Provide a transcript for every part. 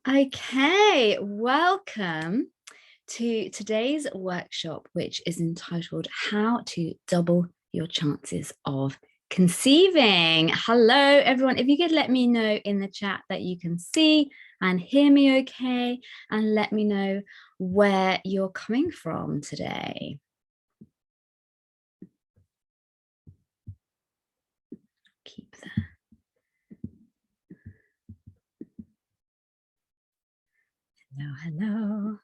Okay, welcome to today's workshop, which is entitled How to Double Your Chances of Conceiving. Hello, everyone. If you could let me know in the chat that you can see and hear me okay, and let me know where you're coming from today. Keep that. Hello.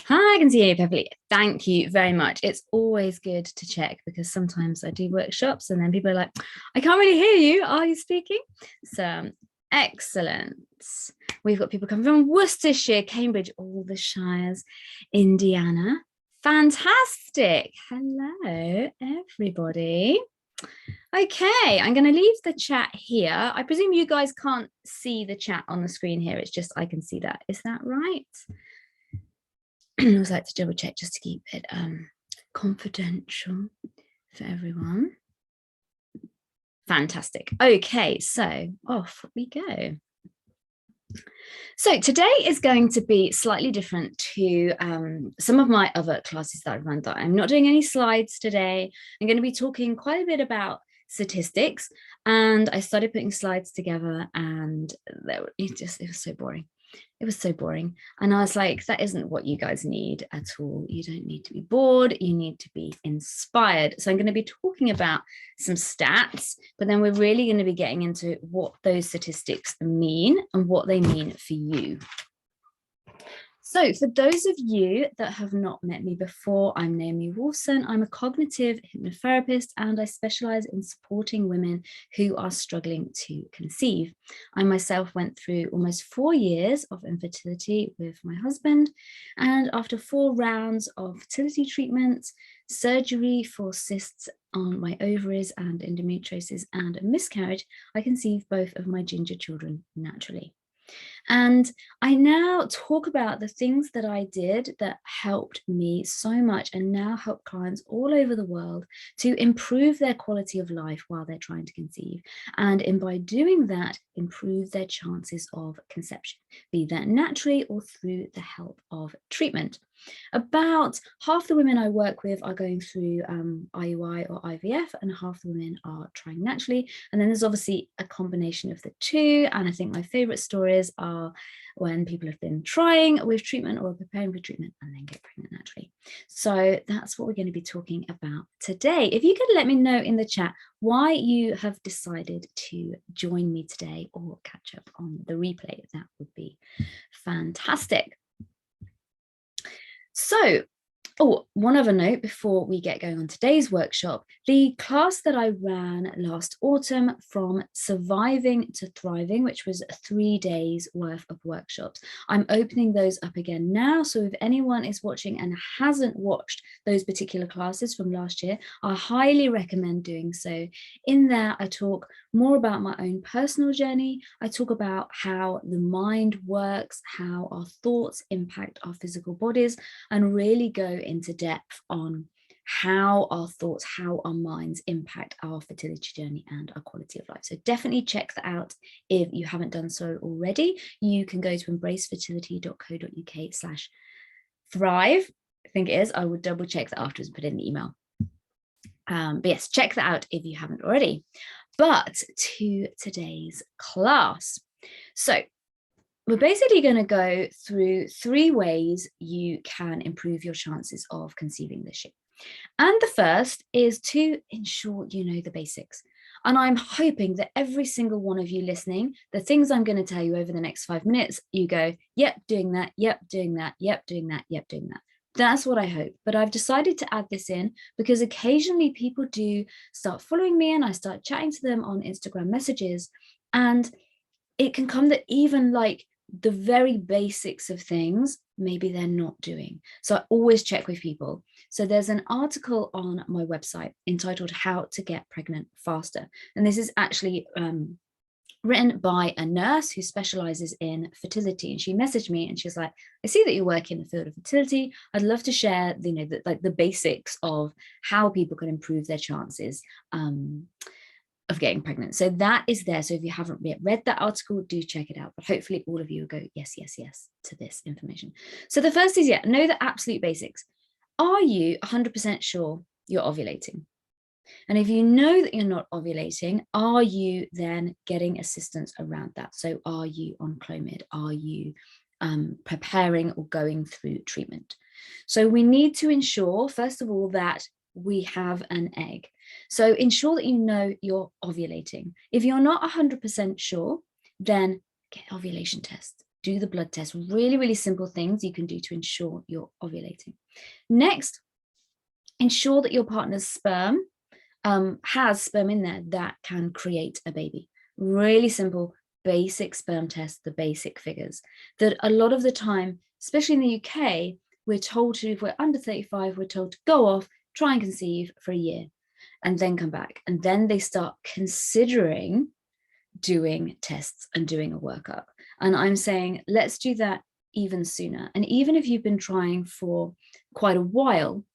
Hi, I can see you perfectly. Thank you very much. It's always good to check because sometimes I do workshops and then people are like, I can't really hear you. Are you speaking? So excellent. We've got people coming from Worcestershire, Cambridge, all the shires, Indiana. Fantastic. Hello, everybody. Okay, I'm going to leave the chat here. I presume you guys can't see the chat on the screen here. It's just I can see that. Is that right? I always like to double check just to keep it confidential for everyone. Fantastic. Okay, so off we go. So today is going to be slightly different to some of my other classes that I've run. That I'm not doing any slides today. I'm going to be talking quite a bit about statistics, and I started putting slides together, and it was so boring. It was so boring. And I was like, that isn't what you guys need at all. You don't need to be bored. You need to be inspired. So I'm going to be talking about some stats, but then we're really going to be getting into what those statistics mean and what they mean for you. So for those of you that have not met me before, I'm Naomi Wolfson. I'm a cognitive hypnotherapist and I specialize in supporting women who are struggling to conceive. I myself went through almost 4 years of infertility with my husband, and after 4 rounds of fertility treatment, surgery for cysts on my ovaries and endometriosis and a miscarriage, I conceived both of my ginger children naturally. And I now talk about the things that I did that helped me so much and now help clients all over the world to improve their quality of life while they're trying to conceive. And by doing that, improve their chances of conception, be that naturally or through the help of treatment. About half the women I work with are going through IUI or IVF, and half the women are trying naturally. And then there's obviously a combination of the two. And I think my favorite stories are when people have been trying with treatment or preparing for treatment and then get pregnant naturally. So that's what we're going to be talking about today. If you could let me know in the chat why you have decided to join me today or catch up on the replay, that would be fantastic. So, one other note before we get going on today's workshop, the class that I ran last autumn from Surviving to Thriving, which was 3 days worth of workshops, I'm opening those up again now. So if anyone is watching and hasn't watched those particular classes from last year, I highly recommend doing so. In there, I talk more about my own personal journey. I talk about how the mind works, how our thoughts impact our physical bodies, and really go into depth on how our thoughts, how our minds impact our fertility journey and our quality of life. So definitely check that out if you haven't done so already. You can go to embracefertility.co.uk/thrive. I think it is. I will double check that afterwards and put it in the email. But yes, check that out if you haven't already. But to today's class. So we're basically going to go through 3 ways you can improve your chances of conceiving this year. And the first is to ensure you know the basics. And I'm hoping that every single one of you listening, the things I'm going to tell you over the next 5 minutes, you go, yep, doing that, yep, doing that, yep, doing that, yep, doing that. That's what I hope. But I've decided to add this in because occasionally people do start following me and I start chatting to them on Instagram messages. And it can come that even like the very basics of things, maybe they're not doing. So I always check with people. So there's an article on my website entitled How to Get Pregnant Faster. And this is actually written by a nurse who specializes in fertility. And she messaged me and she's like, I see that you work in the field of fertility. I'd love to share, the basics of how people can improve their chances of of getting pregnant. So that is there. So if you haven't yet read that article, do check it out. But hopefully all of you will go, yes, yes, yes to this information. So the first is, know the absolute basics. Are you 100% sure you're ovulating? And if you know that you're not ovulating, are you then getting assistance around that? So are you on Clomid? Are you preparing or going through treatment? So we need to ensure, first of all, that we have an egg. So ensure that you know you're ovulating. If you're not 100% sure, then get ovulation tests. Do the blood test. Really, really simple things you can do to ensure you're ovulating. Next, ensure that your partner's sperm has sperm in there that can create a baby. Really simple, basic sperm test, the basic figures that a lot of the time, especially in the UK, we're told to, if we're under 35, we're told to go off, try and conceive for a year and then come back. And then they start considering doing tests and doing a workup. And I'm saying, let's do that even sooner. And even if you've been trying for quite a while,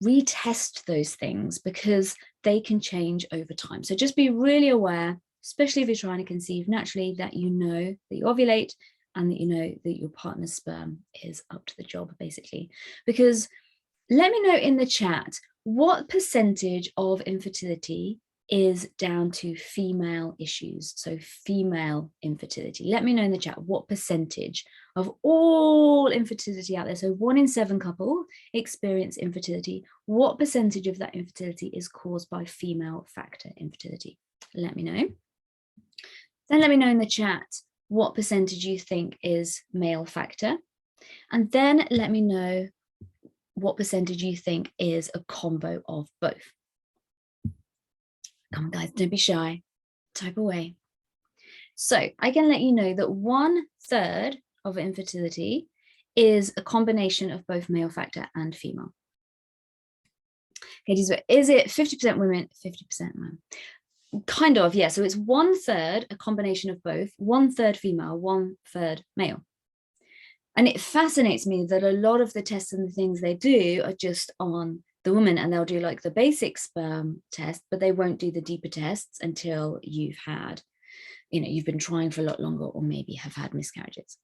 retest those things because they can change over time. So just be really aware, especially if you're trying to conceive naturally, that you know that you ovulate and that you know that your partner's sperm is up to the job, basically. Because let me know in the chat, what percentage of infertility is down to female issues? So female infertility. Let me know in the chat what percentage of all infertility out there. So 1 in 7 couples experience infertility. What percentage of that infertility is caused by female factor infertility? Let me know. Then let me know in the chat what percentage you think is male factor. And then let me know what percentage you think is a combo of both. Come on, guys, don't be shy. Type away. So I can let you know that 1/3 of infertility is a combination of both male factor and female. Okay, is it 50% women, 50% men? Kind of, yeah. So it's 1/3, a combination of both, 1/3 female, 1/3 male. And it fascinates me that a lot of the tests and the things they do are just on the woman, and they'll do like the basic sperm test, but they won't do the deeper tests until you've had, you've been trying for a lot longer or maybe have had miscarriages.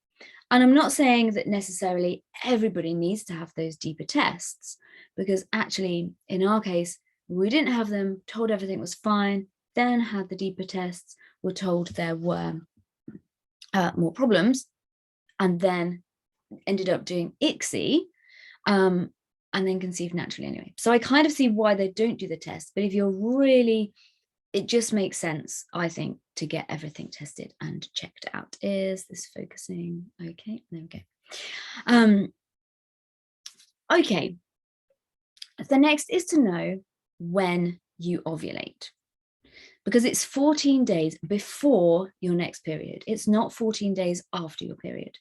And I'm not saying that necessarily everybody needs to have those deeper tests, because actually in our case, we didn't have them, told everything was fine, then had the deeper tests, were told there were more problems, and then ended up doing ICSI, and then conceived naturally anyway. So I kind of see why they don't do the test, but if you're really, it just makes sense, I think, to get everything tested and checked out. Is this focusing? Okay, there we go. Okay, the next is to know when you ovulate, because it's 14 days before your next period. It's not 14 days after your period.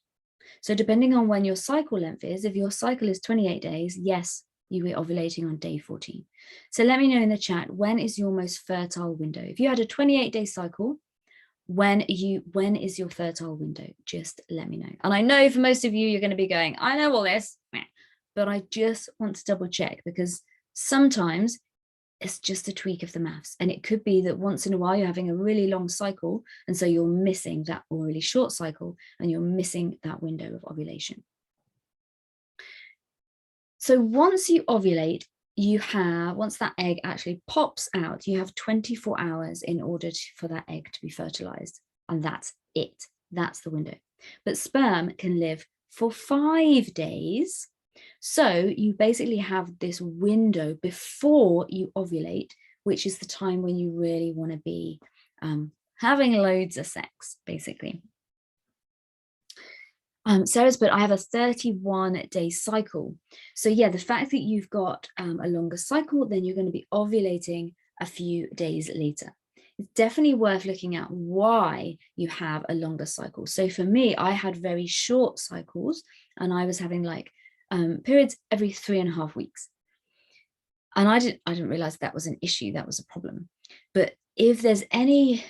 So depending on when your cycle length is, if your cycle is 28 days, yes, you are ovulating on day 14. So let me know in the chat, when is your most fertile window? If you had a 28-day cycle, when is your fertile window? Just let me know. And I know for most of you, you're going to be going, I know all this, but I just want to double check, because sometimes it's just a tweak of the maths. And it could be that once in a while you're having a really long cycle, and so you're missing that, or really short cycle, and you're missing that window of ovulation. So once you ovulate, once that egg actually pops out, you have 24 hours in order for that egg to be fertilized. And that's it. That's the window. But sperm can live for 5 days. So you basically have this window before you ovulate, which is the time when you really want to be having loads of sex, basically. Sarah's, but I have a 31-day cycle. So yeah, the fact that you've got a longer cycle, then you're going to be ovulating a few days later. It's definitely worth looking at why you have a longer cycle. So for me, I had very short cycles, and I was having like periods every 3.5 weeks. And I didn't realize that was an issue, that was a problem. But if there's any,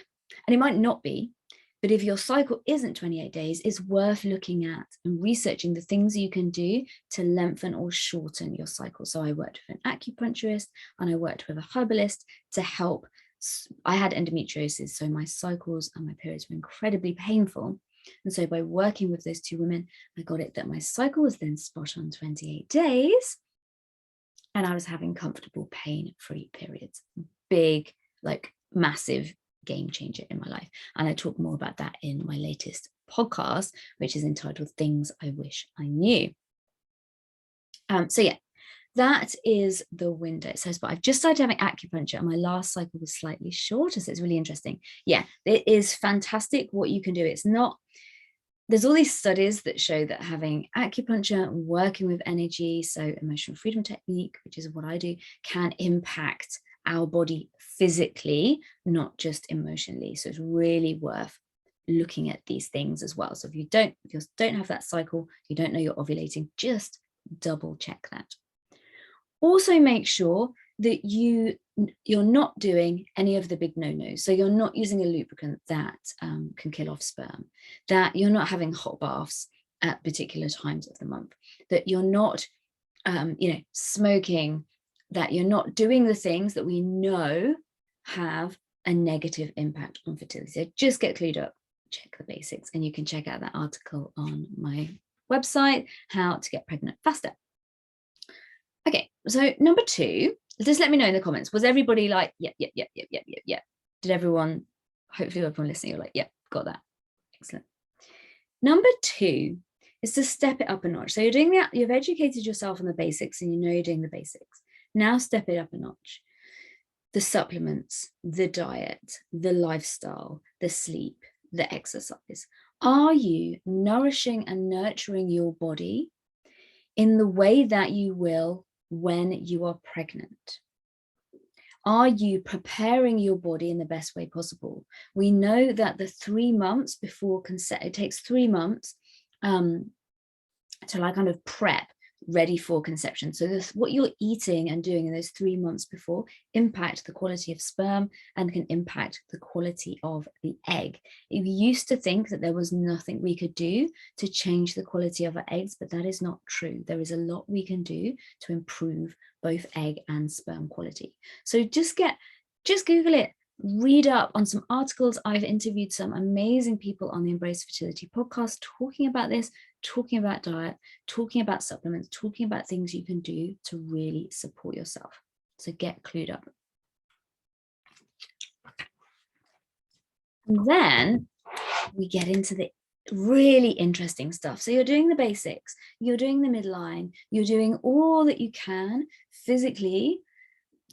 and it might not be, but if your cycle isn't 28 days, it's worth looking at and researching the things you can do to lengthen or shorten your cycle. So I worked with an acupuncturist and I worked with a herbalist to help I had endometriosis, so my cycles and my periods were incredibly painful. And so by working with those two women, I got it that my cycle was then spot on 28 days. And I was having comfortable pain-free periods. Big, like massive game changer in my life. And I talk more about that in my latest podcast, which is entitled Things I Wish I Knew. So yeah, that is the window. It says, but I've just started having acupuncture and my last cycle was slightly shorter. So it's really interesting. Yeah, it is fantastic what you can do. It's not, there's all these studies that show that having acupuncture, working with energy, so emotional freedom technique, which is what I do, can impact our body physically, not just emotionally. So it's really worth looking at these things as well. So if you don't have that cycle, you don't know you're ovulating, just double check that. Also make sure that you're not doing any of the big no-nos. So you're not using a lubricant that can kill off sperm, that you're not having hot baths at particular times of the month, that you're not smoking, that you're not doing the things that we know have a negative impact on fertility. So just get clued up, check the basics, and you can check out that article on my website, How to Get Pregnant Faster. Okay, so number 2, just let me know in the comments. Was everybody like, yeah. Did everyone, hopefully everyone listening, you're like, yeah, got that. Excellent. Number 2 is to step it up a notch. So you're doing that, you've educated yourself on the basics and you know you're doing the basics. Now step it up a notch. The supplements, the diet, the lifestyle, the sleep, the exercise. Are you nourishing and nurturing your body in the way that you will when you are pregnant? Are you preparing your body in the best way possible? We know that the 3 months before conception, it takes 3 months to like kind of prep ready for conception. So what you're eating and doing in those 3 months before impact the quality of sperm and can impact the quality of the egg. We used to think that there was nothing we could do to change the quality of our eggs, but that is not true. There is a lot we can do to improve both egg and sperm quality. So just Google it. Read up on some articles. I've interviewed some amazing people on the Embrace Fertility podcast talking about this, talking about diet, talking about supplements, talking about things you can do to really support yourself. So get clued up. And then we get into the really interesting stuff. So you're doing the basics, you're doing the midline, you're doing all that you can physically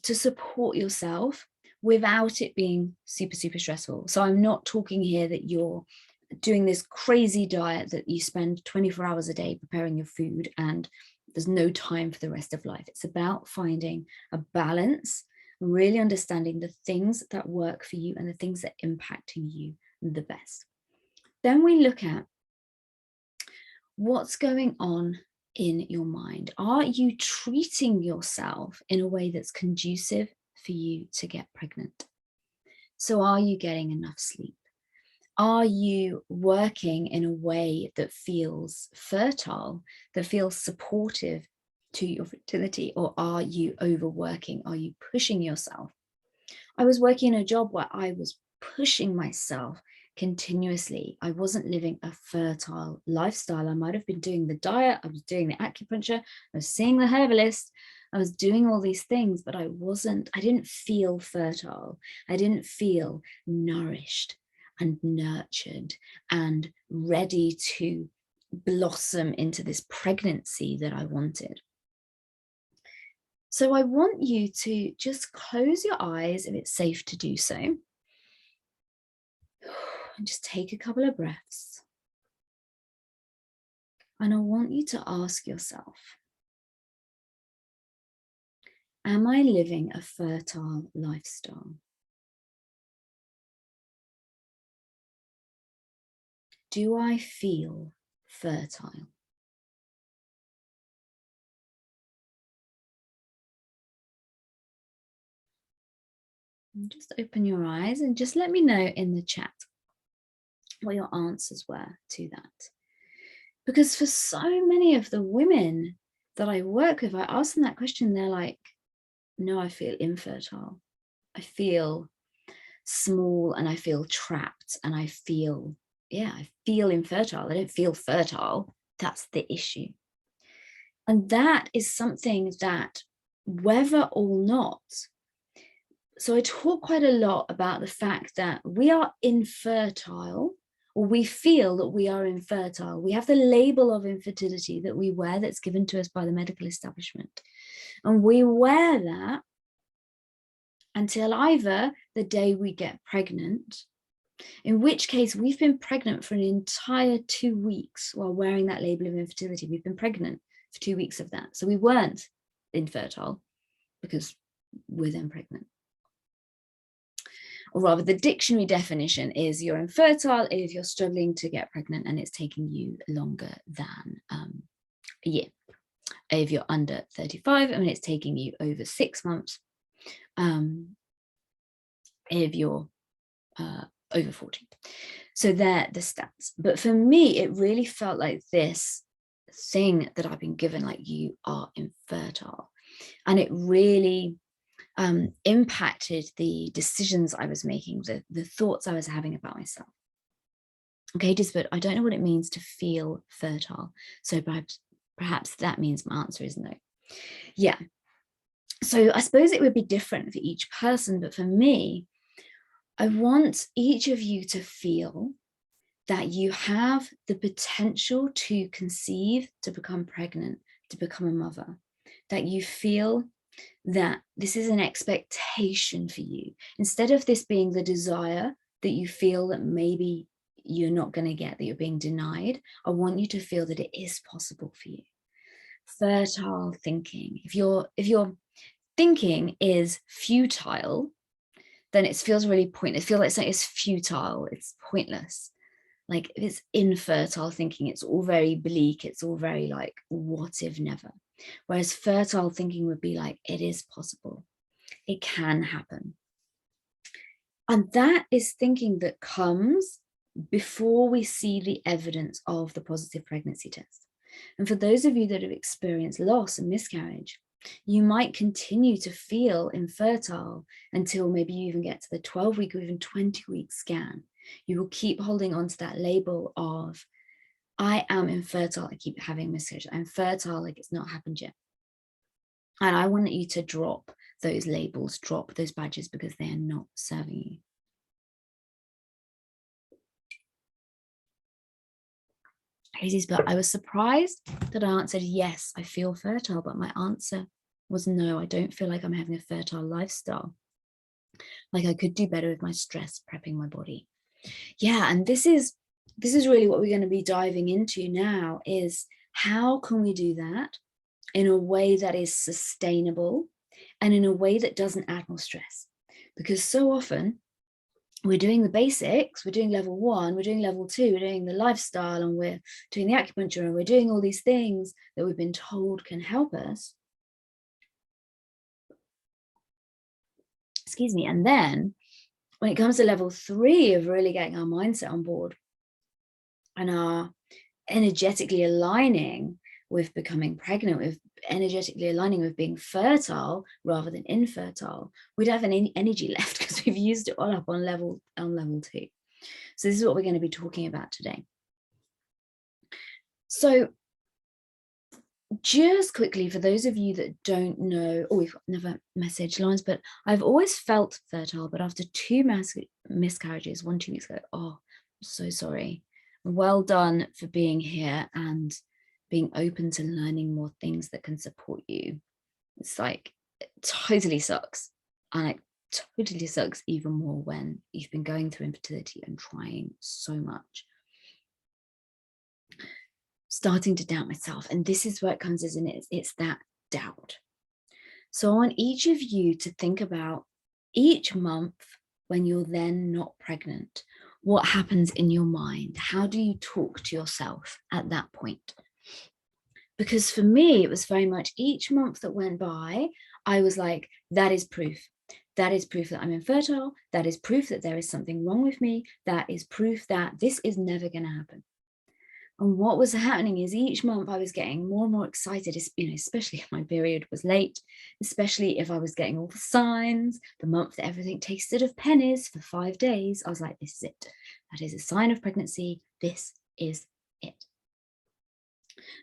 to support yourself without it being super, super stressful. So I'm not talking here that you're doing this crazy diet that you spend 24 hours a day preparing your food and there's no time for the rest of life. It's about finding a balance, really understanding the things that work for you and the things that impact you the best. Then we look at what's going on in your mind. Are you treating yourself in a way that's conducive for you to get pregnant? So are you getting enough sleep? Are you working in a way that feels fertile, that feels supportive to your fertility, or are you overworking? Are you pushing yourself? I was working in a job where I was pushing myself continuously. I wasn't living a fertile lifestyle. I might have been doing the diet, I was doing the acupuncture, I was seeing the herbalist, I was doing all these things, but I didn't feel fertile. I didn't feel nourished and nurtured and ready to blossom into this pregnancy that I wanted. So I want you to just close your eyes if it's safe to do so. And just take a couple of breaths. And I want you to ask yourself, am I living a fertile lifestyle? Do I feel fertile? And just open your eyes and just let me know in the chat what your answers were to that. Because for so many of the women that I work with, I ask them that question, they're like, no, I feel infertile. I feel small and I feel trapped and I feel infertile. I don't feel fertile. That's the issue. And that is something that, whether or not, so I talk quite a lot about the fact that we are infertile, or we feel that we are infertile. We have the label of infertility that we wear that's given to us by the medical establishment. And we wear that until either the day we get pregnant, in which case we've been pregnant for an entire 2 weeks while wearing that label of infertility. We've been pregnant for 2 weeks of that. So we weren't infertile because we're then pregnant. Or rather, the dictionary definition is you're infertile if you're struggling to get pregnant and it's taking you longer than a year. If you're under 35, I mean, it's taking you over 6 months. If you're over 40. So they're the stats. But for me, it really felt like this thing that I've been given, like, you are infertile. And it really impacted the decisions I was making, the thoughts I was having about myself. Okay, but I don't know what it means to feel fertile. So perhaps that means my answer is no. Yeah. So I suppose it would be different for each person, but for me, I want each of you to feel that you have the potential to conceive, to become pregnant, to become a mother, that you feel that this is an expectation for you. Instead of this being the desire that you feel that maybe you're not going to get, that you're being denied, I want you to feel that it is possible for you. Fertile thinking. If your thinking is futile, then it feels really pointless. It feels like something is futile, it's pointless. Like if it's infertile thinking, it's all very bleak, it's all very like, what if never? Whereas fertile thinking would be like, it is possible, it can happen. And that is thinking that comes before we see the evidence of the positive pregnancy test. And for those of you that have experienced loss and miscarriage, you might continue to feel infertile until maybe you even get to the 12-week or even 20-week scan. You will keep holding on to that label of, I am infertile, I keep having miscarriage, I'm fertile, like it's not happened yet. And I want you to drop those labels, drop those badges, because they are not serving you. But I was surprised that I answered, yes, I feel fertile, but my answer was no, I don't feel like I'm having a fertile lifestyle. Like I could do better with my stress, prepping my body. Yeah, and this is really what we're going to be diving into now, is how can we do that in a way that is sustainable and in a way that doesn't add more stress? Because so often we're doing the basics, we're doing level 1, we're doing level 2, we're doing the lifestyle, and we're doing the acupuncture, and we're doing all these things that we've been told can help us. Excuse me. And then when it comes to level 3 of really getting our mindset on board and our energetically aligning with becoming pregnant, with energetically aligning with being fertile rather than infertile, we don't have any energy left because we've used it all up on level 2. So this is what we're going to be talking about today. So just quickly, for those of you that don't know, we've got another message, Lawrence, but I've always felt fertile, but after 2 miscarriages, 1-2 weeks ago, I'm so sorry. Well done for being here and being open to learning more things that can support you. It's like, it totally sucks. And it totally sucks even more when you've been going through infertility and trying so much. Starting to doubt myself. And this is where it comes, isn't it? It's that doubt. So I want each of you to think about each month when you're then not pregnant. What happens in your mind? How do you talk to yourself at that point? Because for me, it was very much each month that went by, I was like, that is proof. That is proof that I'm infertile. That is proof that there is something wrong with me. That is proof that this is never going to happen. And what was happening is each month I was getting more and more excited, especially if my period was late, especially if I was getting all the signs. The month that everything tasted of pennies for 5 days, I was like, this is it. That is a sign of pregnancy. This is it.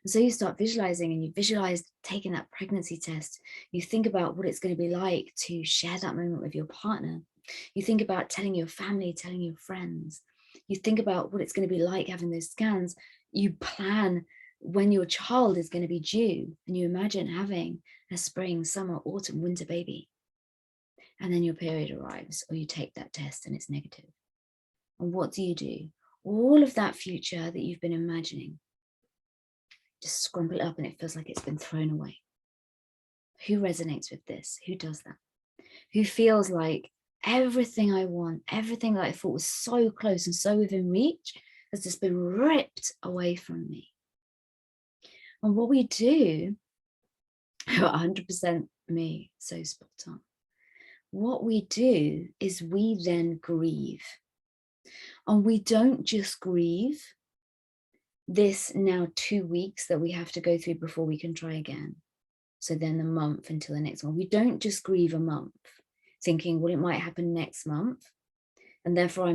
And so you start visualizing, and you visualize taking that pregnancy test. You think about what it's going to be like to share that moment with your partner. You think about telling your family, telling your friends. You think about what it's going to be like having those scans. You plan when your child is going to be due, and you imagine having a spring, summer, autumn, winter baby. And then your period arrives, or you take that test and it's negative. And what do? All of that future that you've been imagining, just scrumple it up and it feels like it's been thrown away. Who resonates with this? Who does that? Who feels like everything I want, everything that I thought was so close and so within reach has just been ripped away from me? And what we do, 100% me, so spot on. What we do is we then grieve. And we don't just grieve this now 2 weeks that we have to go through before we can try again. So then the month until the next one. We don't just grieve a month thinking, well, it might happen next month. And therefore I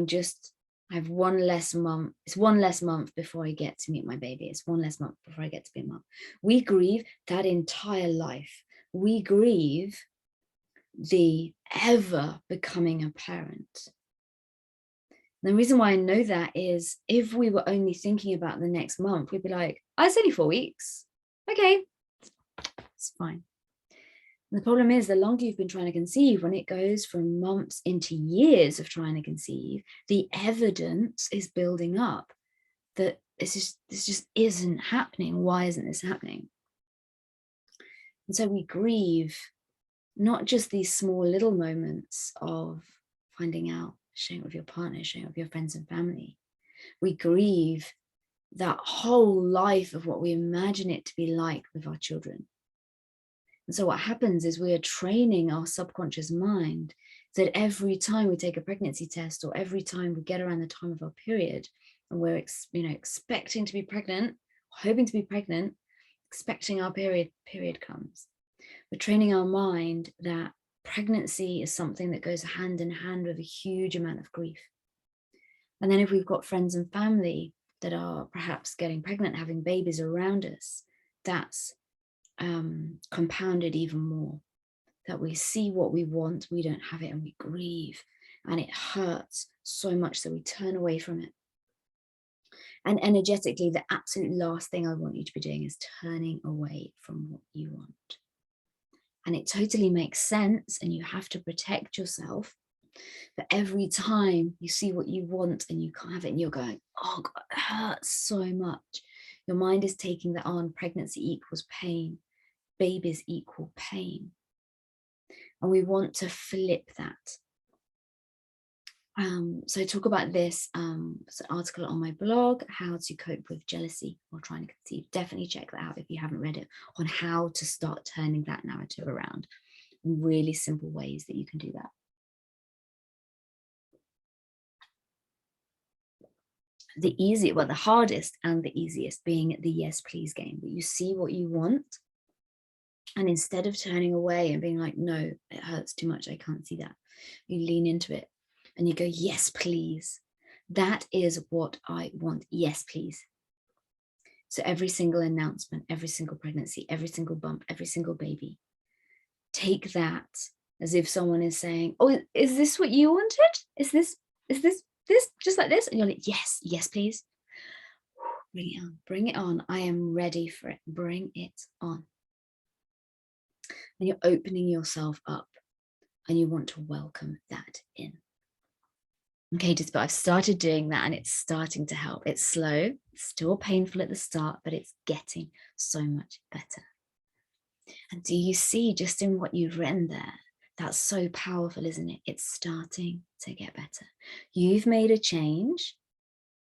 have one less month. It's one less month before I get to meet my baby. It's one less month before I get to be a mom. We grieve that entire life. We grieve the ever becoming a parent. The reason why I know that is if we were only thinking about the next month, we'd be like, oh, it's only 4 weeks. Okay, it's fine. And the problem is the longer you've been trying to conceive, when it goes from months into years of trying to conceive, the evidence is building up that this just isn't happening. Why isn't this happening? And so we grieve not just these small little moments of finding out, sharing it with your partner, sharing it with your friends and family. We grieve that whole life of what we imagine it to be like with our children. And so what happens is we are training our subconscious mind that every time we take a pregnancy test, or every time we get around the time of our period and we're expecting to be pregnant, hoping to be pregnant, expecting our period comes. We're training our mind that pregnancy is something that goes hand in hand with a huge amount of grief. And then if we've got friends and family that are perhaps getting pregnant, having babies around us, that's compounded even more. That we see what we want, we don't have it, and we grieve, and it hurts so much that we turn away from it. And energetically, the absolute last thing I want you to be doing is turning away from what you want. And it totally makes sense, and you have to protect yourself. But every time you see what you want and you can't have it, and you're going, oh God, it hurts so much. Your mind is taking that on. Pregnancy equals pain. Babies equal pain. And we want to flip that. So I talk about this, it's an article on my blog, how to cope with jealousy while trying to conceive. Definitely check that out if you haven't read it, on how to start turning that narrative around in really simple ways that you can do that. The hardest and the easiest being the yes please game, that you see what you want, and instead of turning away and being like, no, it hurts too much, I can't see that, you lean into it and you go, yes please, that is what I want, yes please. So every single announcement, every single pregnancy, every single bump, every single baby, take that as if someone is saying, oh, is this what you wanted? Is this just like this? And you're like, yes please. Bring it on. I am ready for it. Bring it on. And you're opening yourself up, and you want to welcome that in. Okay, but I've started doing that, and it's starting to help. It's slow, it's still painful at the start, but it's getting so much better. And do you see, just in what you've written there, that's so powerful, isn't it? It's starting to get better. You've made a change,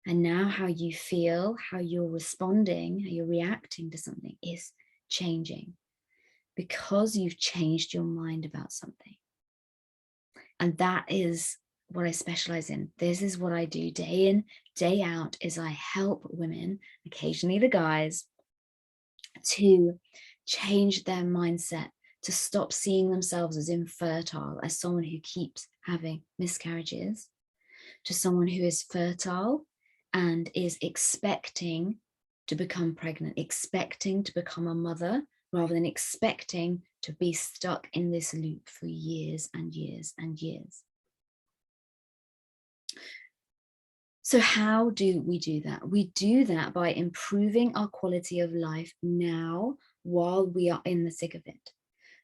and now how you feel, how you're responding, how you're reacting to something is changing, because you've changed your mind about something. And that is what I specialize in. This is what I do day in, day out, is I help women, occasionally the guys, to change their mindset, to stop seeing themselves as infertile, as someone who keeps having miscarriages, to someone who is fertile and is expecting to become pregnant, expecting to become a mother, rather than expecting to be stuck in this loop for years and years and years. So how do we do that? We do that by improving our quality of life now while we are in the thick of it.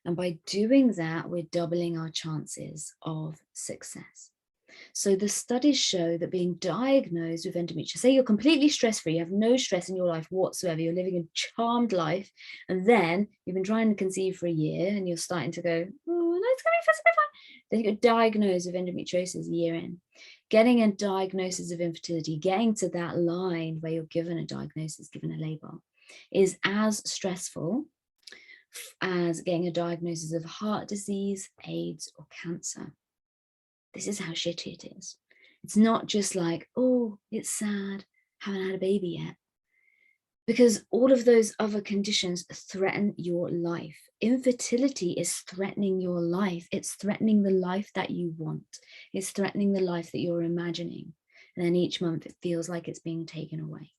And by doing that, we're doubling our chances of success. So the studies show that being diagnosed with endometriosis, say you're completely stress-free, you have no stress in your life whatsoever, you're living a charmed life, and then you've been trying to conceive for a year and you're starting to go, oh, no, it's going to be fine. Then you get diagnosed with endometriosis a year in. Getting a diagnosis of infertility, getting to that line where you're given a diagnosis, given a label, is as stressful as getting a diagnosis of heart disease, AIDS, or cancer. This is how shitty it is. It's not just like, oh, it's sad, haven't had a baby yet. Because all of those other conditions threaten your life. Infertility is threatening your life. It's threatening the life that you want. It's threatening the life that you're imagining. And then each month it feels like it's being taken away.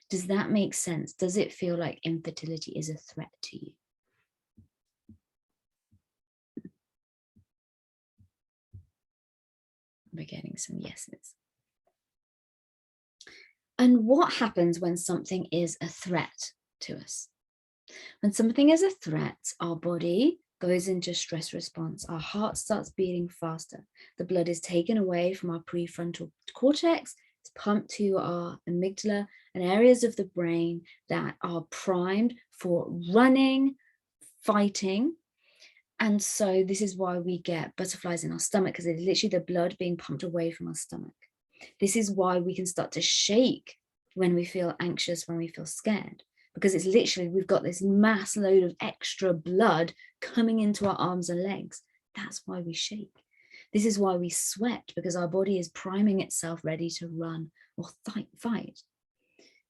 Does that make sense? Does it feel like infertility is a threat to you? We're getting some yeses. And what happens when something is a threat to us? When something is a threat, our body goes into stress response. Our heart starts beating faster. The blood is taken away from our prefrontal cortex. It's pumped to our amygdala and areas of the brain that are primed for running, fighting. And so this is why we get butterflies in our stomach, because it's literally the blood being pumped away from our stomach. This is why we can start to shake when we feel anxious, when we feel scared, because it's literally, we've got this mass load of extra blood coming into our arms and legs. That's why we shake. This is why we sweat, because our body is priming itself ready to run or fight.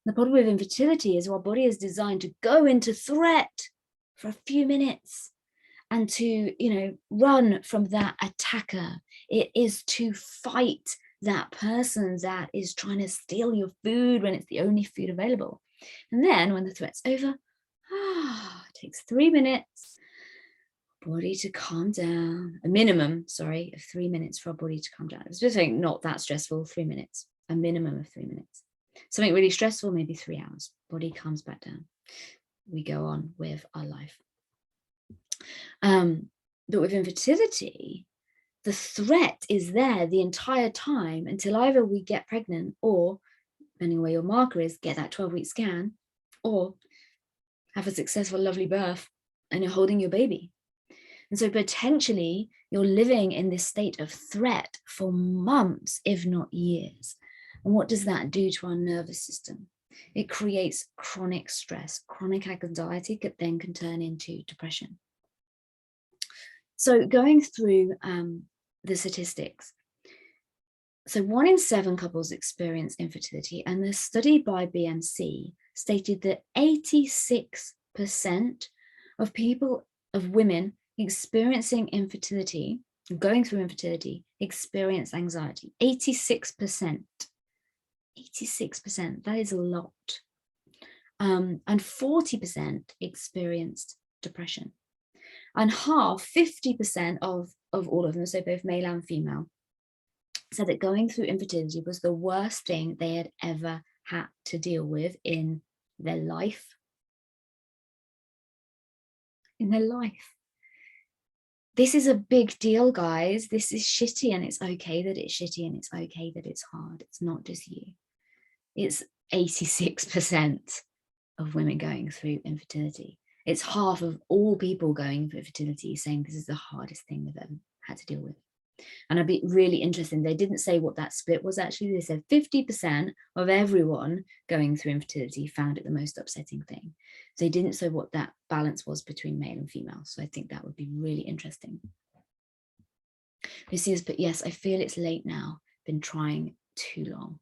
The problem with infertility is our body is designed to go into threat for a few minutes and to, run from that attacker. It is to fight that person that is trying to steal your food when it's the only food available. And then when the threat's over, it takes 3 minutes, body to calm down, a minimum, of 3 minutes for our body to calm down. It's just something not that stressful, 3 minutes, a minimum of 3 minutes. Something really stressful, maybe 3 hours, body calms back down. We go on with our life. But with infertility, the threat is there the entire time until either we get pregnant or, depending where your marker is, get that 12-week scan, or have a successful, lovely birth and you're holding your baby. And so potentially you're living in this state of threat for months, if not years. And what does that do to our nervous system? It creates chronic stress. Chronic anxiety then can turn into depression. So going through the statistics. So 1 in 7 couples experience infertility, and the study by BMC stated that 86% of women experiencing infertility, going through infertility, experience anxiety. 86%. 86%, that is a lot. And 40% experienced depression. And 50% of all of them, so both male and female, said that going through infertility was the worst thing they had ever had to deal with in their life. In their life. This is a big deal, guys. This is shitty, and it's okay that it's shitty, and it's okay that it's hard. It's not just you. It's 86% of women going through infertility. It's half of all people going through infertility saying this is the hardest thing they've ever had to deal with. And I'd be really interested. They didn't say what that split was actually. They said 50% of everyone going through infertility found it the most upsetting thing. They didn't say what that balance was between male and female. So I think that would be really interesting. Lucia's put, yes, I feel it's late now, been trying too long.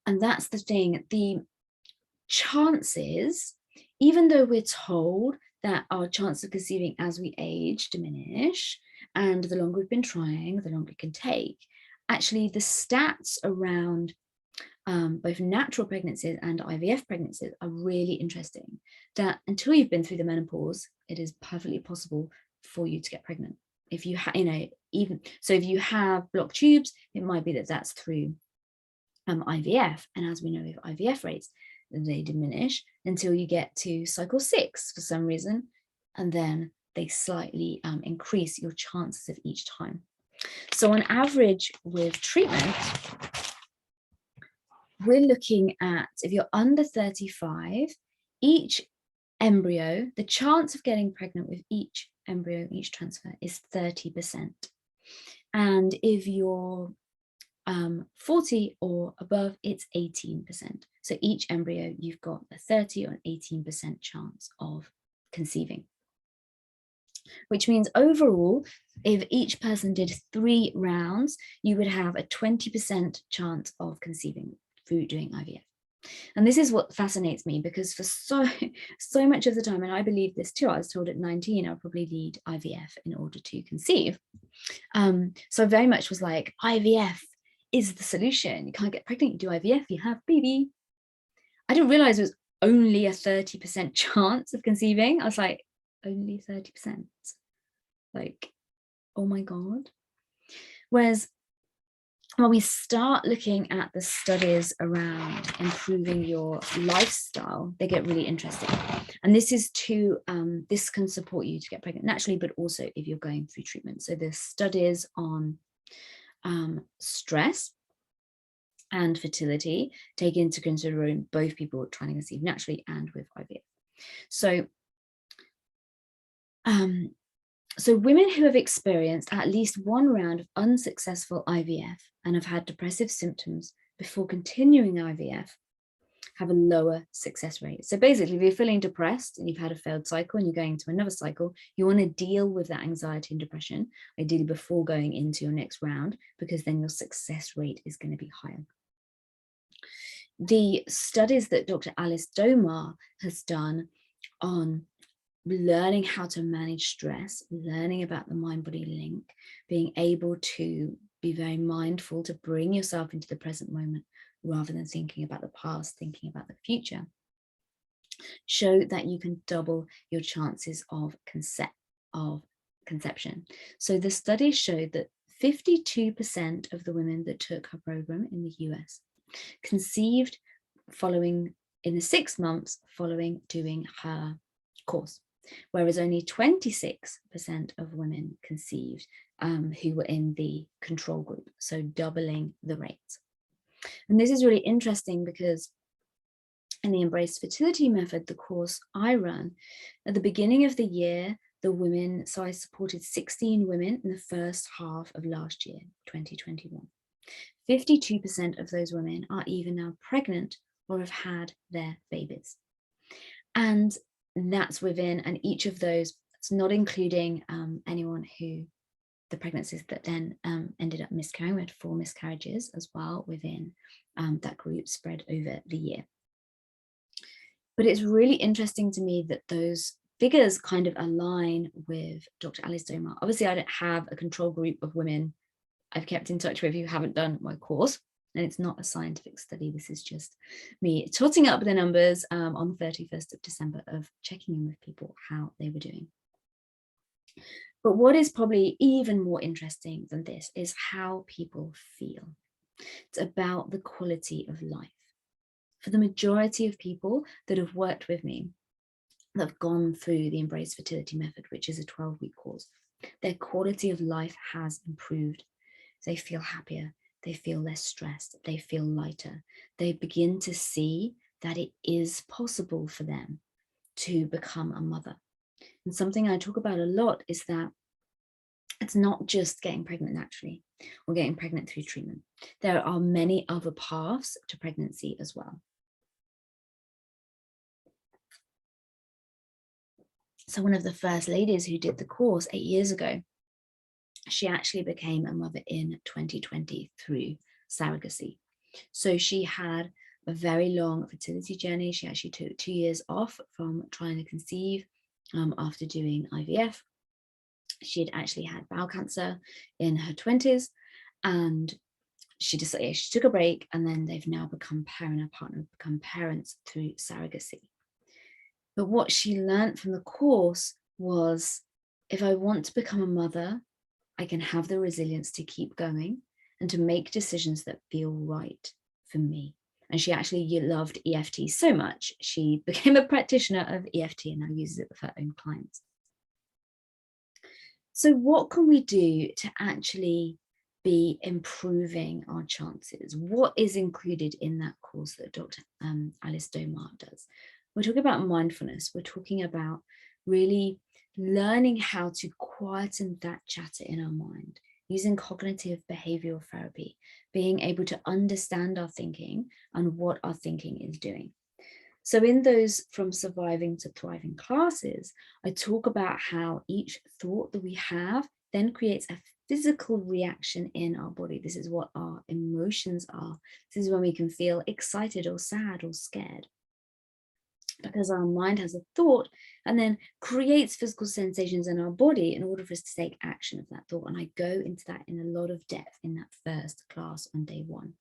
And that's the thing, the chances, even though we're told that our chance of conceiving as we age diminish, and the longer we've been trying, the longer it can take, actually the stats around both natural pregnancies and IVF pregnancies are really interesting, that until you've been through the menopause, it is perfectly possible for you to get pregnant. If you have, even so, if you have blocked tubes, it might be that that's through IVF. And as we know with IVF rates, they diminish until you get to cycle 6 for some reason, and then they slightly increase your chances of each time. So on average with treatment, we're looking at, if you're under 35, each embryo, the chance of getting pregnant with each embryo, each transfer is 30%. And if you're 40 or above, it's 18%. So each embryo, you've got a 30 or an 18% chance of conceiving. Which means overall, if each person did 3 rounds, you would have a 20% chance of conceiving through doing IVF. And this is what fascinates me, because for so much of the time, and I believe this too, I was told at 19 I'll probably need IVF in order to conceive. So I very much was like, IVF is the solution. You can't get pregnant, you do IVF, you have baby. I didn't realize it was only a 30% chance of conceiving. I was like, only 30%? Like, oh my God. Whereas when we start looking at the studies around improving your lifestyle, they get really interesting. And this is this can support you to get pregnant naturally, but also if you're going through treatment. So there's studies on stress and fertility, take into consideration both people trying to conceive naturally and with IVF. So women who have experienced at least 1 round of unsuccessful IVF and have had depressive symptoms before continuing IVF have a lower success rate. So basically, if you're feeling depressed and you've had a failed cycle and you're going into another cycle, you want to deal with that anxiety and depression, ideally before going into your next round, because then your success rate is going to be higher. The studies that Dr. Alice Domar has done on learning how to manage stress, learning about the mind-body link, being able to be very mindful to bring yourself into the present moment rather than thinking about the past, thinking about the future, show that you can double your chances of conception. So the study showed that 52% of the women that took her program in the US conceived in the 6 months following doing her course, whereas only 26% of women conceived who were in the control group, so doubling the rate. And this is really interesting because in the Embraced Fertility Method, the course I run, at the beginning of the year, so I supported 16 women in the first half of last year, 2021. 52% of those women are either now pregnant or have had their babies. And that's within, and each of those, it's not including anyone who, the pregnancies that then ended up miscarrying. We had 4 miscarriages as well within that group spread over the year. But it's really interesting to me that those figures kind of align with Dr. Alice Domar. Obviously, I don't have a control group of women I've kept in touch with who haven't done my course, and it's not a scientific study. This is just me totting up the numbers on the 31st of December of checking in with people how they were doing. But what is probably even more interesting than this is how people feel. It's about the quality of life. For the majority of people that have worked with me, that have gone through the Embraced Fertility Method, which is a 12-week course, their quality of life has improved. They feel happier, they feel less stressed, they feel lighter. They begin to see that it is possible for them to become a mother. And something I talk about a lot is that it's not just getting pregnant naturally or getting pregnant through treatment. There are many other paths to pregnancy as well. So one of the first ladies who did the course 8 years ago, she actually became a mother in 2020 through surrogacy. So she had a very long fertility journey. She actually took 2 years off from trying to conceive after doing IVF. She had actually had bowel cancer in her 20s, and she took a break, and then they've now become become parents through surrogacy. But what she learned from the course was, if I want to become a mother, I can have the resilience to keep going and to make decisions that feel right for me. And she actually loved EFT so much, she became a practitioner of EFT and now uses it with her own clients. So what can we do to actually be improving our chances? What is included in that course that Dr. Alice Domar does? We're talking about mindfulness. We're talking about really learning how to quieten that chatter in our mind, using cognitive behavioral therapy, being able to understand our thinking and what our thinking is doing. So in those From Surviving to Thriving classes, I talk about how each thought that we have then creates a physical reaction in our body. This is what our emotions are. This is when we can feel excited or sad or scared, because our mind has a thought and then creates physical sensations in our body in order for us to take action of that thought. And I go into that in a lot of depth in that first class on day 1.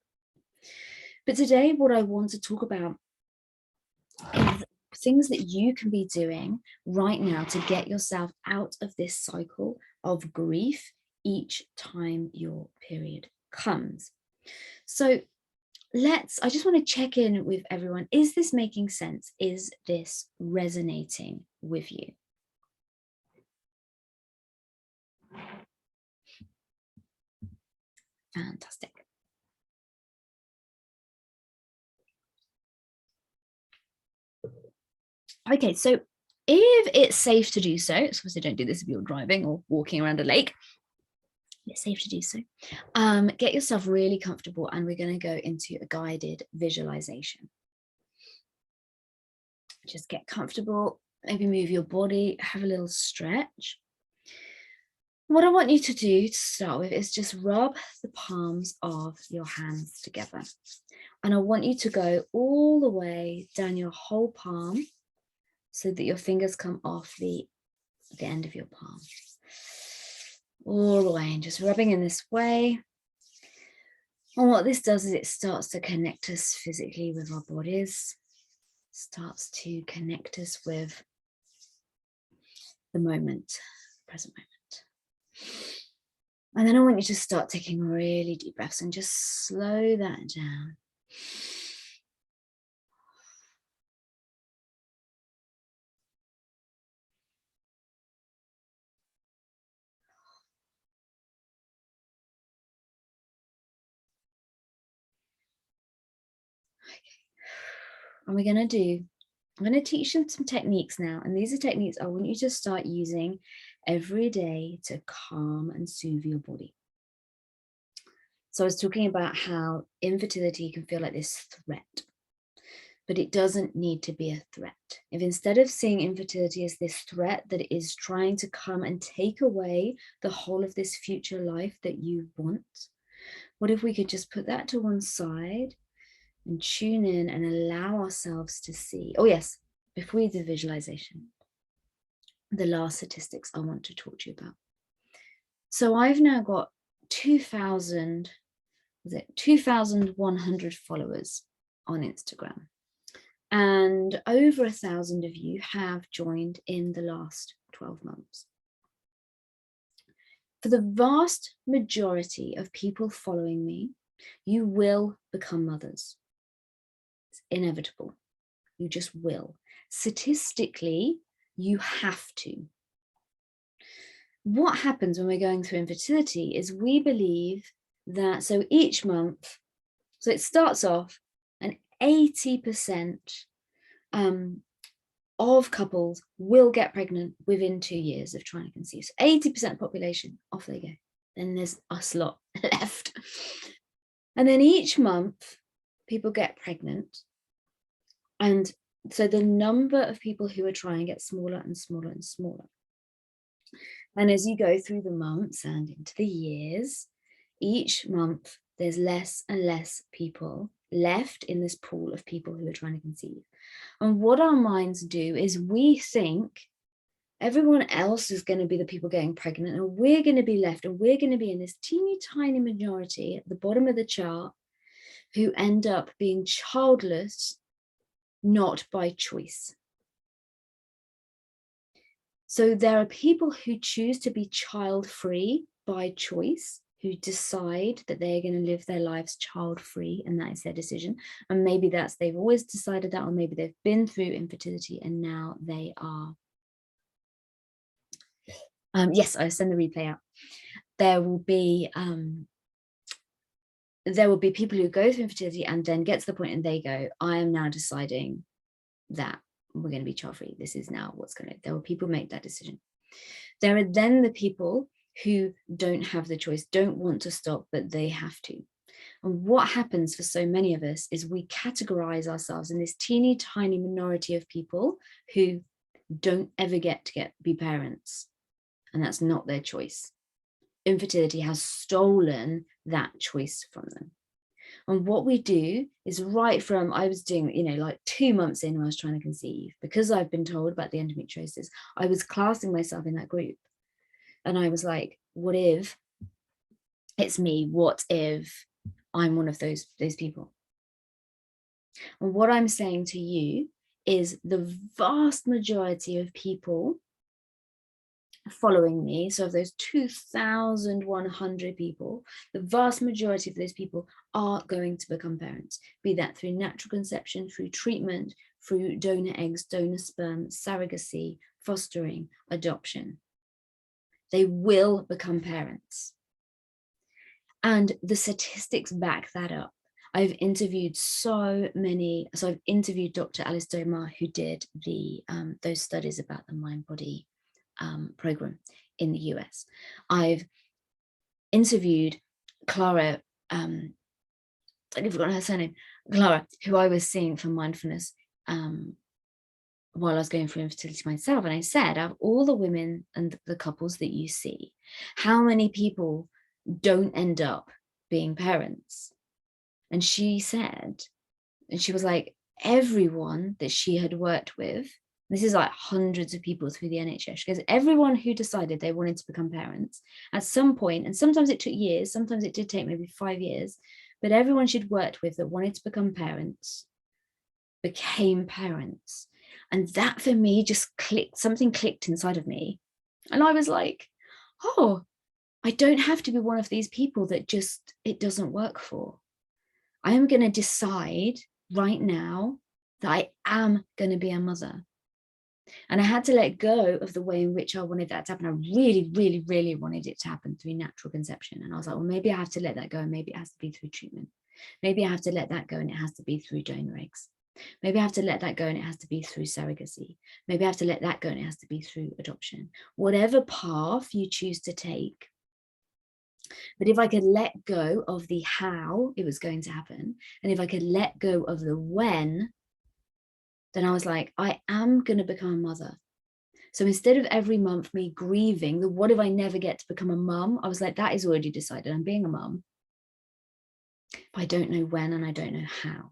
But today, what I want to talk about is things that you can be doing right now to get yourself out of this cycle of grief each time your period comes. So I just want to check in with everyone. Is this making sense? Is this resonating with you? Fantastic. Okay, so if it's safe to do so, obviously don't do this if you're driving or walking around a lake, it's safe to do so. Get yourself really comfortable, and we're going to go into a guided visualization. Just get comfortable, maybe move your body, have a little stretch. What I want you to do to start with is just rub the palms of your hands together. And I want you to go all the way down your whole palm so that your fingers come off the end of your palm. All the way, and just rubbing in this way. And what this does is it starts to connect us physically with our bodies, starts to connect us with the moment, the present moment. And then I want you to start taking really deep breaths and just slow that down. And I'm going to teach you some techniques now. And these are techniques I want you to start using every day to calm and soothe your body. So I was talking about how infertility can feel like this threat, but it doesn't need to be a threat. If instead of seeing infertility as this threat that is trying to come and take away the whole of this future life that you want, what if we could just put that to one side and tune in and allow ourselves to see? Oh yes, before we do the visualization, the last statistics I want to talk to you about. So I've now got 2,100 followers on Instagram, and over 1,000 of you have joined in the last 12 months. For the vast majority of people following me, you will become mothers. It's inevitable. You just will. Statistically, you have to. What happens when we're going through infertility is we believe that, so each month, so it starts off, and 80% of couples will get pregnant within 2 years of trying to conceive. So 80% population, off they go. Then there's us lot left. And then each month, people get pregnant. And so the number of people who are trying gets smaller and smaller and smaller. And as you go through the months and into the years, each month there's less and less people left in this pool of people who are trying to conceive. And what our minds do is we think everyone else is going to be the people getting pregnant, and we're going to be left, and we're going to be in this teeny tiny minority at the bottom of the chart who end up being childless, not by choice. So there are people who choose to be child-free by choice, who decide that they're going to live their lives child-free, and that is their decision. And maybe they've always decided that, or maybe they've been through infertility and now they are. Yes, I send the replay out. There will be people who go through infertility and then get to the point and they go, I am now deciding that we're going to be child-free. This is now what's going to, there will people make that decision. There are then the people who don't have the choice, don't want to stop, but they have to. And what happens for so many of us is we categorize ourselves in this teeny tiny minority of people who don't ever get to be parents. And that's not their choice. Infertility has stolen that choice from them. And what we do is right from, I was doing, like 2 months in when I was trying to conceive, because I've been told about the endometriosis, I was classing myself in that group. And I was like, what if it's me? What if I'm one of those people? And what I'm saying to you is the vast majority of people following me, so of those 2,100 people, the vast majority of those people are going to become parents, be that through natural conception, through treatment, through donor eggs, donor sperm, surrogacy, fostering, adoption. They will become parents. And the statistics back that up. I've interviewed I've interviewed Dr. Alice Domar, who did those studies about the mind-body program in the US. I've interviewed Clara, I've forgotten her surname, Clara, who I was seeing for mindfulness while I was going through infertility myself. And I said, of all the women and the couples that you see, how many people don't end up being parents? And she said, and she was like, everyone that she had worked with, this is like hundreds of people through the NHS, because everyone who decided they wanted to become parents at some point, and sometimes it took years, sometimes it did take maybe 5 years, but everyone she'd worked with that wanted to become parents became parents. And that for me just clicked, something clicked inside of me. And I was like, oh, I don't have to be one of these people that just, it doesn't work for. I am going to decide right now that I am going to be a mother. And I had to let go of the way in which I wanted that to happen. I really, really, really wanted it to happen through natural conception. And I was like, well, maybe I have to let that go. And maybe it has to be through treatment. Maybe I have to let that go and it has to be through donor eggs. Maybe I have to let that go and it has to be through surrogacy. Maybe I have to let that go and it has to be through adoption. Whatever path you choose to take. But if I could let go of the how it was going to happen, and if I could let go of the when, then I was like, I am going to become a mother. So instead of every month me grieving the what if I never get to become a mum, I was like, that is already decided. I'm being a mum. But I don't know when and I don't know how.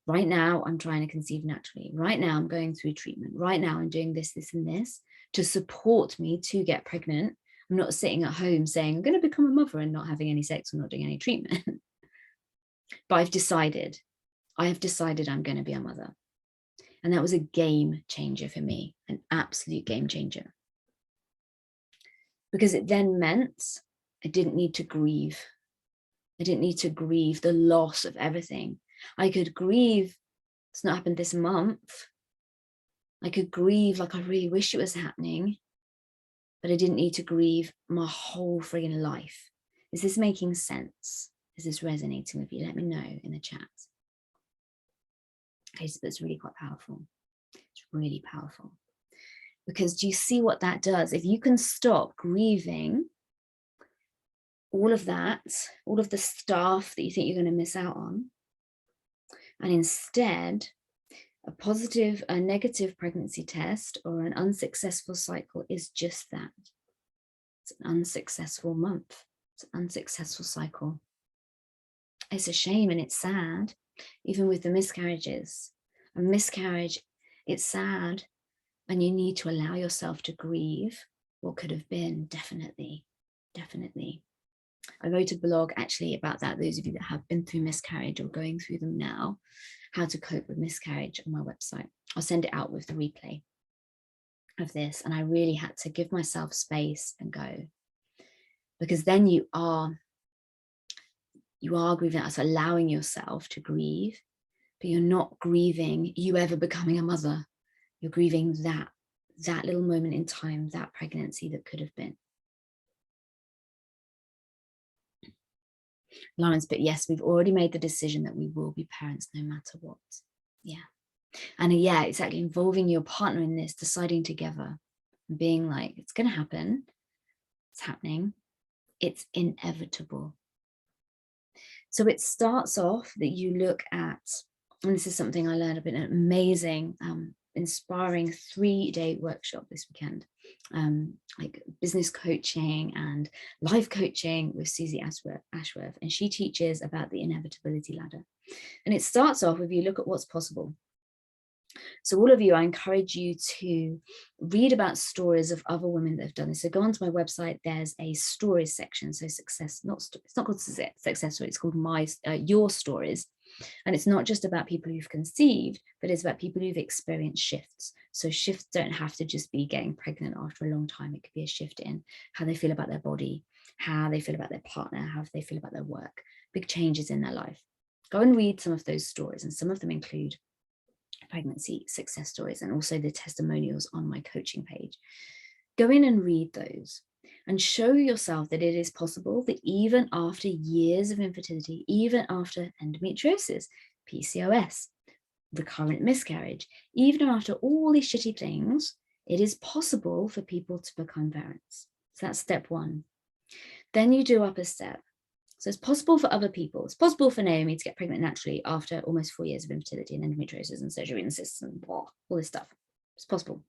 Right now, I'm trying to conceive naturally. Right now, I'm going through treatment. Right now, I'm doing this, this, and this to support me to get pregnant. I'm not sitting at home saying, I'm going to become a mother and not having any sex or not doing any treatment. But I have decided I'm going to be a mother. And that was a game changer for me, an absolute game changer. Because it then meant I didn't need to grieve. I didn't need to grieve the loss of everything. I could grieve, it's not happened this month. I could grieve like I really wish it was happening, but I didn't need to grieve my whole friggin' life. Is this making sense? Is this resonating with you? Let me know in the chat. Okay, so that's really quite powerful. It's really powerful. Because do you see what that does? If you can stop grieving all of that, all of the stuff that you think you're going to miss out on, and instead a negative pregnancy test or an unsuccessful cycle is just that. It's an unsuccessful month. It's an unsuccessful cycle. It's a shame and it's sad, even with the miscarriages. A miscarriage, it's sad, and you need to allow yourself to grieve what could have been, definitely, definitely. I wrote a blog actually about that, those of you that have been through miscarriage or going through them now, how to cope with miscarriage, on my website. I'll send it out with the replay of this. And I really had to give myself space and go, because then you are grieving. That's allowing yourself to grieve, but you're not grieving you ever becoming a mother. You're grieving that little moment in time, that pregnancy that could have been. Lawrence, but yes, we've already made the decision that we will be parents no matter what. Yeah. And yeah, exactly, involving your partner in this, deciding together, and being like, it's going to happen. It's happening. It's inevitable. So it starts off that you look at, and this is something I learned about, an amazing, inspiring 3-day workshop this weekend, like business coaching and life coaching with Susie Ashworth, and she teaches about the Inevitability Ladder. And it starts off with, you look at what's possible. So all of you, I encourage you to read about stories of other women that have done this. So go onto my website, there's a stories section. So success, it's not called success story, it's called your stories. And it's not just about people who've conceived, but it's about people who've experienced shifts. So shifts don't have to just be getting pregnant after a long time. It could be a shift in how they feel about their body, how they feel about their partner, how they feel about their work, big changes in their life. Go and read some of those stories, and some of them include pregnancy success stories and also the testimonials on my coaching page. Go in and read those and show yourself that it is possible, that even after years of infertility, even after endometriosis, PCOS, recurrent miscarriage, even after all these shitty things, it is possible for people to become parents. So that's step one. Then you do up a step. So it's possible for other people. It's possible for Naomi to get pregnant naturally after almost 4 years of infertility and endometriosis and surgery and cysts and all this stuff. It's possible.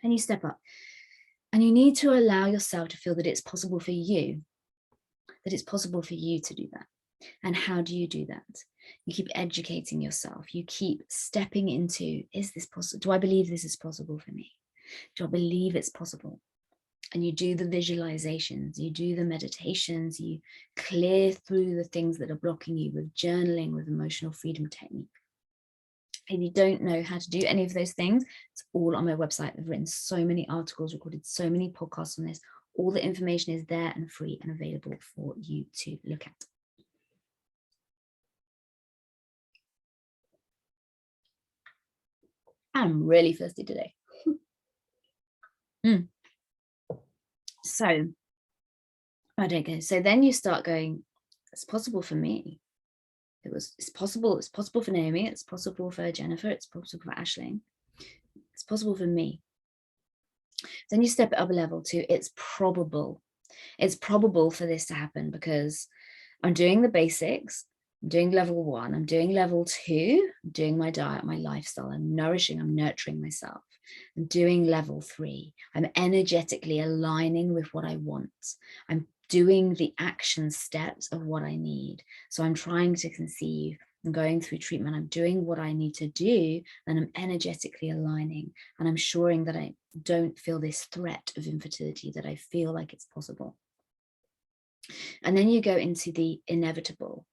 And you step up. And you need to allow yourself to feel that it's possible for you, that it's possible for you to do that. And how do you do that? You keep educating yourself. You keep stepping into, is this possible? Do I believe this is possible for me? Do I believe it's possible? And you do the visualizations, you do the meditations, you clear through the things that are blocking you with journaling, with emotional freedom technique. If you don't know how to do any of those things, it's all on my website. I've written so many articles, recorded so many podcasts on this. All the information is there and free and available for you to look at. I'm really thirsty today. So, I don't go. So then you start going, it's possible for me. It's possible for Naomi, it's possible for Jennifer, it's possible for Aisling, it's possible for me. Then you step it up a level to, it's probable for this to happen because I'm doing the basics, I'm doing level 1, I'm doing level 2, I'm doing my diet, my lifestyle, I'm nurturing myself. I'm doing level 3, I'm energetically aligning with what I want. I'm doing the action steps of what I need. So I'm trying to conceive, I'm going through treatment, I'm doing what I need to do, and I'm energetically aligning, and I'm ensuring that I don't feel this threat of infertility, that I feel like it's possible. And then you go into the inevitable.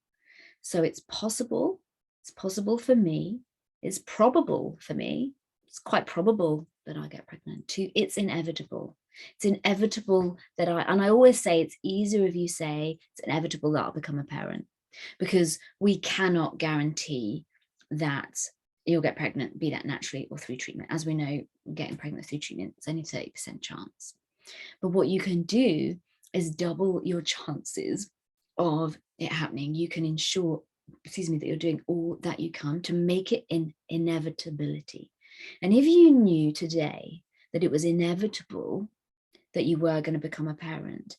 So it's possible for me, it's probable for me, it's quite probable that I get pregnant. It's inevitable. It's inevitable that and I always say it's easier if you say it's inevitable that I'll become a parent, because we cannot guarantee that you'll get pregnant, be that naturally or through treatment. As we know, getting pregnant through treatment, it's only 30% chance. But what you can do is double your chances of it happening. You can ensure, that you're doing all that you can to make it an inevitability. And if you knew today that it was inevitable that you were going to become a parent,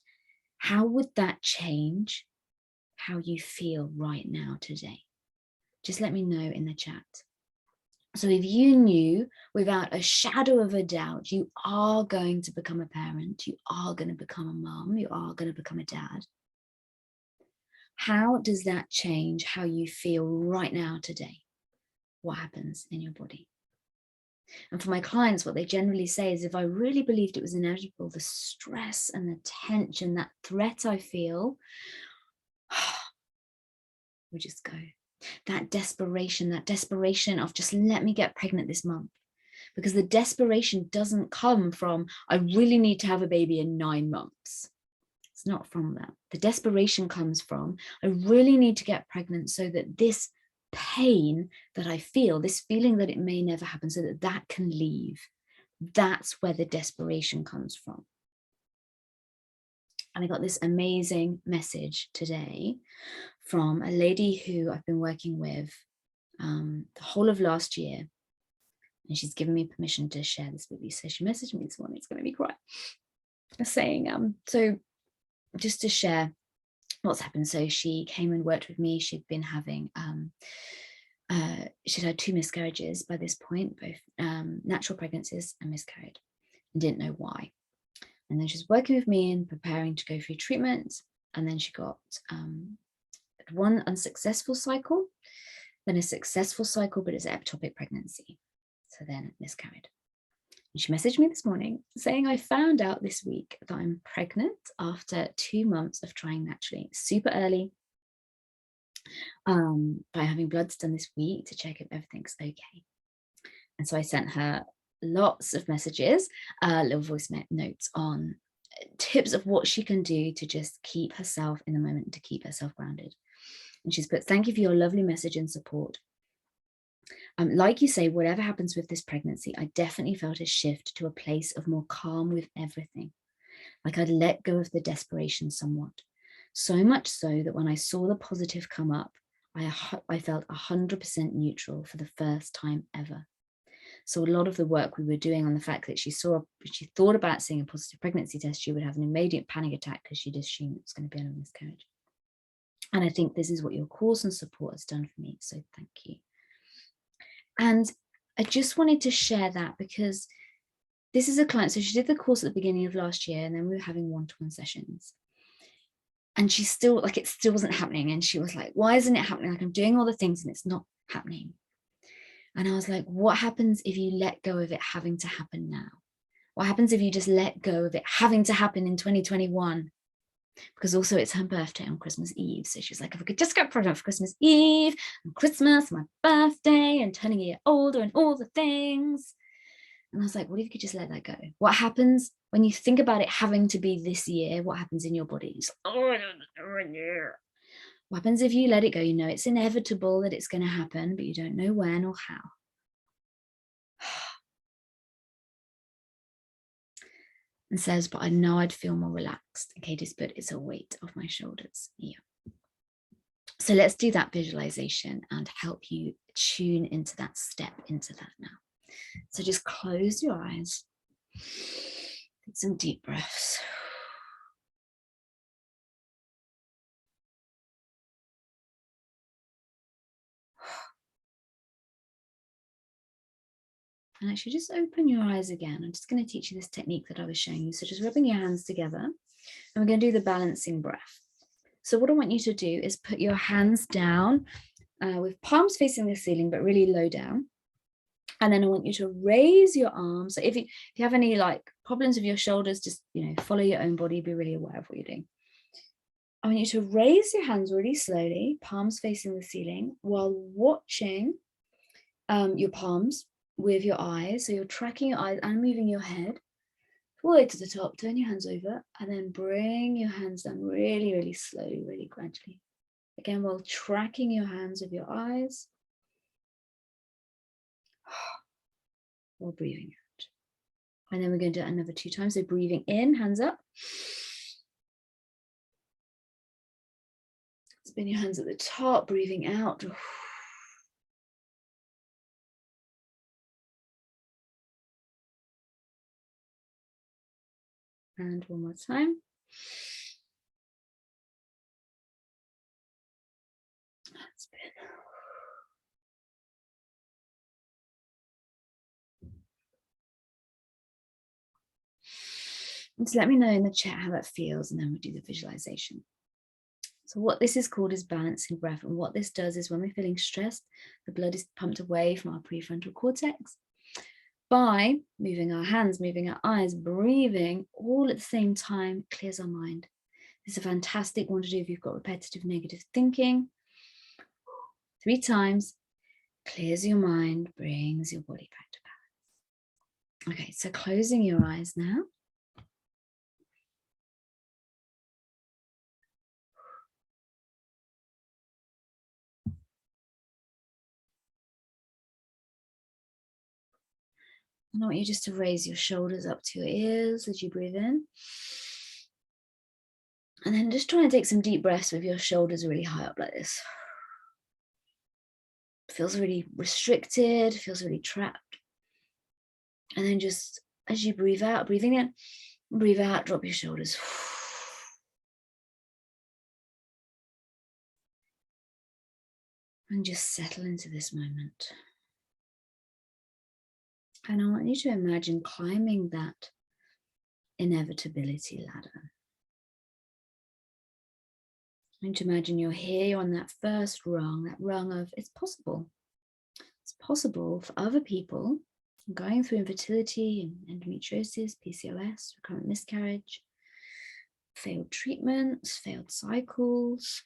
how would that change how you feel right now today? Just let me know in the chat. So if you knew without a shadow of a doubt, you are going to become a parent, you are going to become a mum, you are going to become a dad, how does that change how you feel right now today? What happens in your body? And for my clients, what they generally say is, if I really believed it was inevitable, the stress and the tension, that threat I feel, would just go. That desperation of just let me get pregnant this month. Because the desperation doesn't come from, I really need to have a baby in 9 months. It's not from that. The desperation comes from, I really need to get pregnant so that this pain that I feel, this feeling that it may never happen, so that that can leave. That's where the desperation comes from. And I got this amazing message today from a lady who I've been working with the whole of last year. And she's given me permission to share this with you. So she messaged me this morning, it's going to be cry, saying, so just to share what's happened. So she came and worked with me. She'd been having, she'd had 2 miscarriages by this point, both natural pregnancies and miscarried, and didn't know why. And then she's working with me and preparing to go through treatment. And then she got 1 unsuccessful cycle, then a successful cycle, but it's ectopic pregnancy. So then miscarried. And she messaged me this morning saying, I found out this week that I'm pregnant after 2 months of trying naturally, super early, by having bloods done this week to check if everything's okay. And so I sent her lots of messages, little voice notes on tips of what she can do to just keep herself in the moment, to keep herself grounded. And she's put, thank you for your lovely message and support. Like you say, whatever happens with this pregnancy, I definitely felt a shift to a place of more calm with everything. Like I'd let go of the desperation somewhat. So much so that when I saw the positive come up, I felt 100% neutral for the first time ever. So a lot of the work we were doing on the fact that she thought about seeing a positive pregnancy test, she would have an immediate panic attack because she'd assumed it was going to be a miscarriage. And I think this is what your course and support has done for me. So thank you. And I just wanted to share that because this is a client. So she did the course at the beginning of last year, and then we were having one-to-one sessions. And she still, like, it still wasn't happening. And she was like, why isn't it happening? Like, I'm doing all the things and it's not happening. And I was like, what happens if you let go of it having to happen now? What happens if you just let go of it having to happen in 2021? Because also it's her birthday on Christmas Eve. So she's like, if I could just get pregnant for Christmas Eve and Christmas, my birthday, and turning a year older and all the things. And I was like, what if you could just let that go? What happens when you think about it having to be this year? What happens in your body? What happens if you let it go? You know it's inevitable that it's going to happen, but you don't know when or how. And says, but I know I'd feel more relaxed. And Katie's put, it's a weight off my shoulders. Yeah. So let's do that visualization and help you tune into that, step into that now. So just close your eyes. Take some deep breaths. And actually just open your eyes again. I'm just going to teach you this technique that I was showing you. So just rubbing your hands together, and we're going to do the balancing breath. So what I want you to do is put your hands down with palms facing the ceiling, but really low down. And then I want you to raise your arms. So if you have any like problems with your shoulders, just, follow your own body, be really aware of what you're doing. I want you to raise your hands really slowly, palms facing the ceiling, while watching your palms with your eyes. So you're tracking your eyes and moving your head all the way to the top. Turn your hands over and then bring your hands down really, really slowly, really gradually. Again, while tracking your hands with your eyes while breathing out. And then we're going to do it another 2 times. So breathing in, hands up. Spin your hands at the top, breathing out. And one more time. Spin. And so let me know in the chat how that feels, and then we'll do the visualization. So what this is called is balancing breath. And what this does is when we're feeling stressed, the blood is pumped away from our prefrontal cortex by moving our hands, moving our eyes, breathing all at the same time, clears our mind. This is a fantastic one to do if you've got repetitive negative thinking. 3 times, clears your mind, brings your body back to balance. Okay, so closing your eyes now. And I want you just to raise your shoulders up to your ears as you breathe in. And then just try and take some deep breaths with your shoulders really high up like this. Feels really restricted, feels really trapped. And then just as you breathe out, breathing in, breathe out, drop your shoulders. And just settle into this moment. And I want you to imagine climbing that inevitability ladder. I want you to imagine you're here, you're on that first rung, that rung of it's possible. It's possible for other people going through infertility and endometriosis, PCOS, recurrent miscarriage, failed treatments, failed cycles,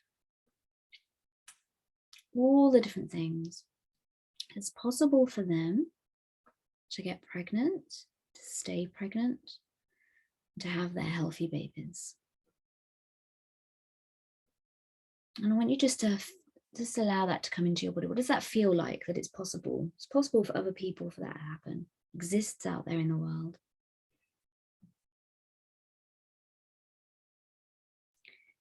all the different things. It's possible for them to get pregnant, to stay pregnant, to have their healthy babies. And I want you just to allow that to come into your body. What does that feel like, that it's possible? It's possible for other people for that to happen. It exists out there in the world.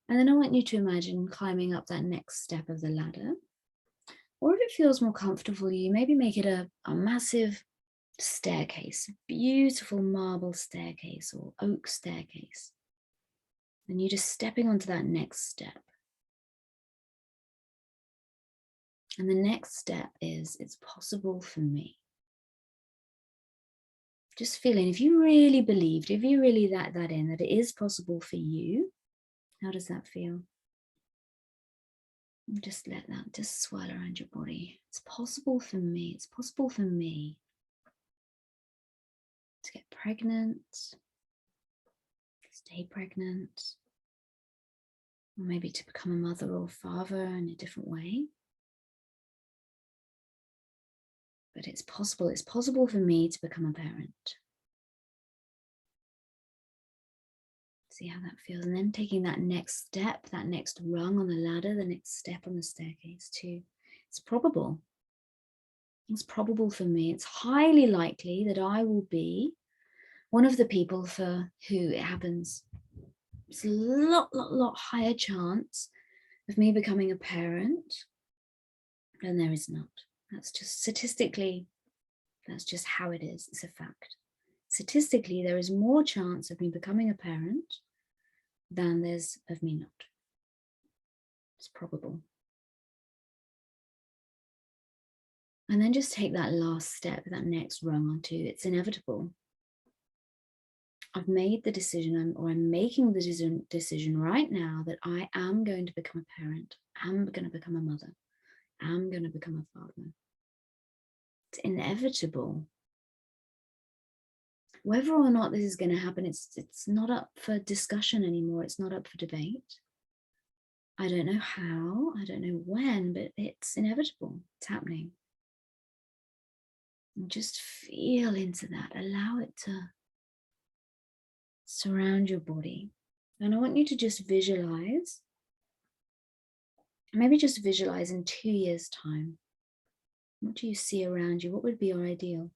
And then I want you to imagine climbing up that next step of the ladder. Or if it feels more comfortable for you, maybe make it a massive staircase, beautiful marble staircase or oak staircase. And you're just stepping onto that next step. And the next step is, it's possible for me. Just feeling, if you really believed, if you really let that in, that it is possible for you, how does that feel? And just let that just swirl around your body. It's possible for me. It's possible for me to get pregnant, stay pregnant, or maybe to become a mother or father in a different way. But it's possible for me to become a parent. See how that feels. And then taking that next step, that next rung on the ladder, the next step on the staircase too. It's probable. It's probable for me. It's highly likely that I will be one of the people for who it happens. It's a lot higher chance of me becoming a parent than there is not. That's just statistically, that's just how it is. It's a fact. Statistically, there is more chance of me becoming a parent than there's of me not. It's probable. And then just take that last step, that next rung onto, it's inevitable. I've made the decision, I'm making the decision right now that I am going to become a parent, I'm going to become a mother, I'm going to become a father. It's inevitable. Whether or not this is going to happen, it's not up for discussion anymore. It's not up for debate. I don't know how, I don't know when, but it's inevitable. It's happening. And just feel into that. Allow it to surround your body. And I want you to just visualize, maybe just visualize in 2 years' time. What do you see around you? What would be your ideal?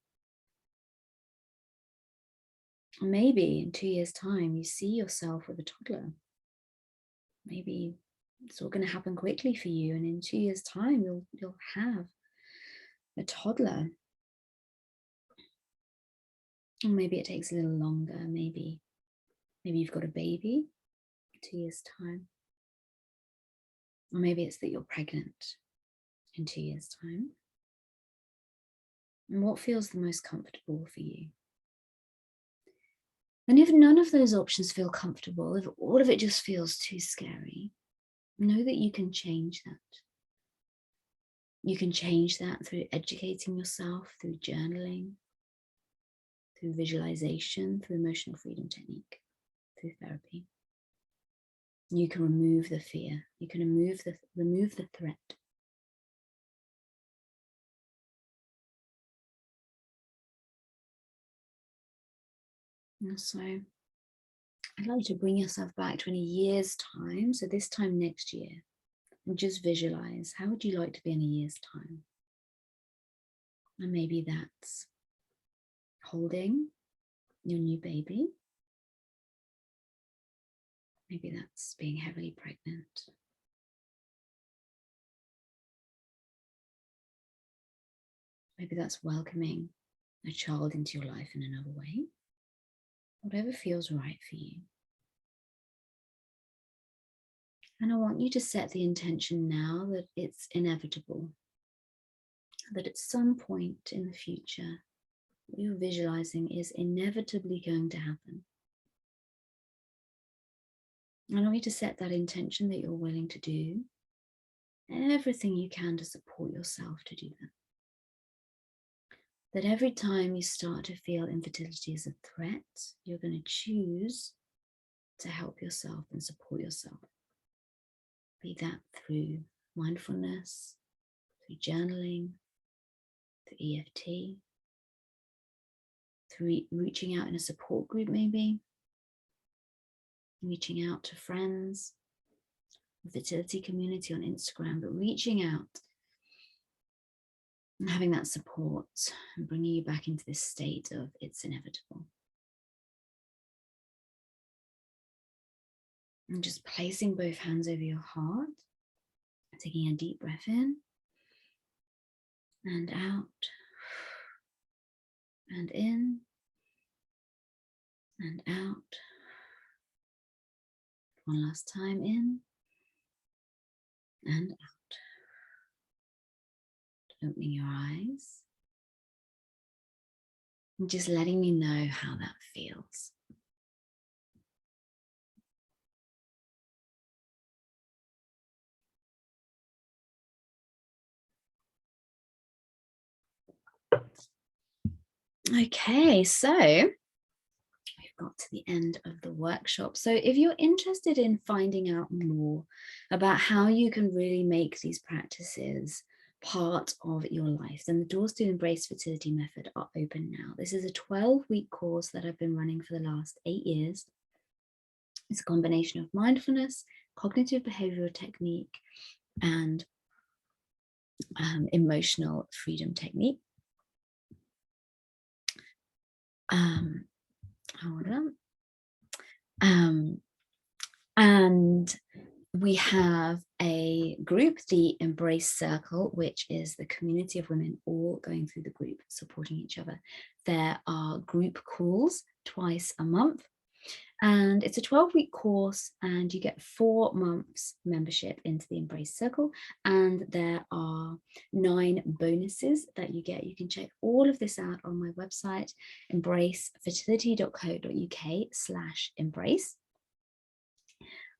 Or maybe in 2 years' time, you see yourself with a toddler. Maybe it's all going to happen quickly for you, and in 2 years' time, you'll have a toddler. Or maybe it takes a little longer. Maybe you've got a baby in 2 years' time. Or maybe it's that you're pregnant in 2 years' time. And what feels the most comfortable for you? And if none of those options feel comfortable, if all of it just feels too scary, know that you can change that. You can change that through educating yourself, through journaling, through visualization, through emotional freedom technique, through therapy. You can remove the fear. You can remove the threat. And so I'd like to bring yourself back to in a year's time. So this time next year, and just visualize, how would you like to be in a year's time? And maybe that's holding your new baby. Maybe that's being heavily pregnant. Maybe that's welcoming a child into your life in another way. Whatever feels right for you. And I want you to set the intention now that it's inevitable, that at some point in the future, what you're visualizing is inevitably going to happen. And I want you to set that intention that you're willing to do everything you can to support yourself to do that. That every time you start to feel infertility as a threat, you're going to choose to help yourself and support yourself. Be that through mindfulness, through journaling, through EFT, through reaching out in a support group maybe, reaching out to friends, the fertility community on Instagram, but reaching out and having that support and bringing you back into this state of it's inevitable. And just placing both hands over your heart, taking a deep breath in and out and in and out. One last time, in and out. Opening your eyes and just letting me know how that feels. Okay, so we've got to the end of the workshop. So if you're interested in finding out more about how you can really make these practices part of your life, then the doors to Embrace Fertility Method are open now. This is a 12-week course that I've been running for the last 8 years. It's a combination of mindfulness, cognitive behavioral technique, and emotional freedom technique. Hold on. And we have a group, the Embrace Circle, which is the community of women all going through the group, supporting each other. There are group calls twice a month. And it's a 12-week course, and you get 4 months membership into the Embrace Circle. And there are 9 bonuses that you get. You can check all of this out on my website, embracefertility.co.uk/embrace.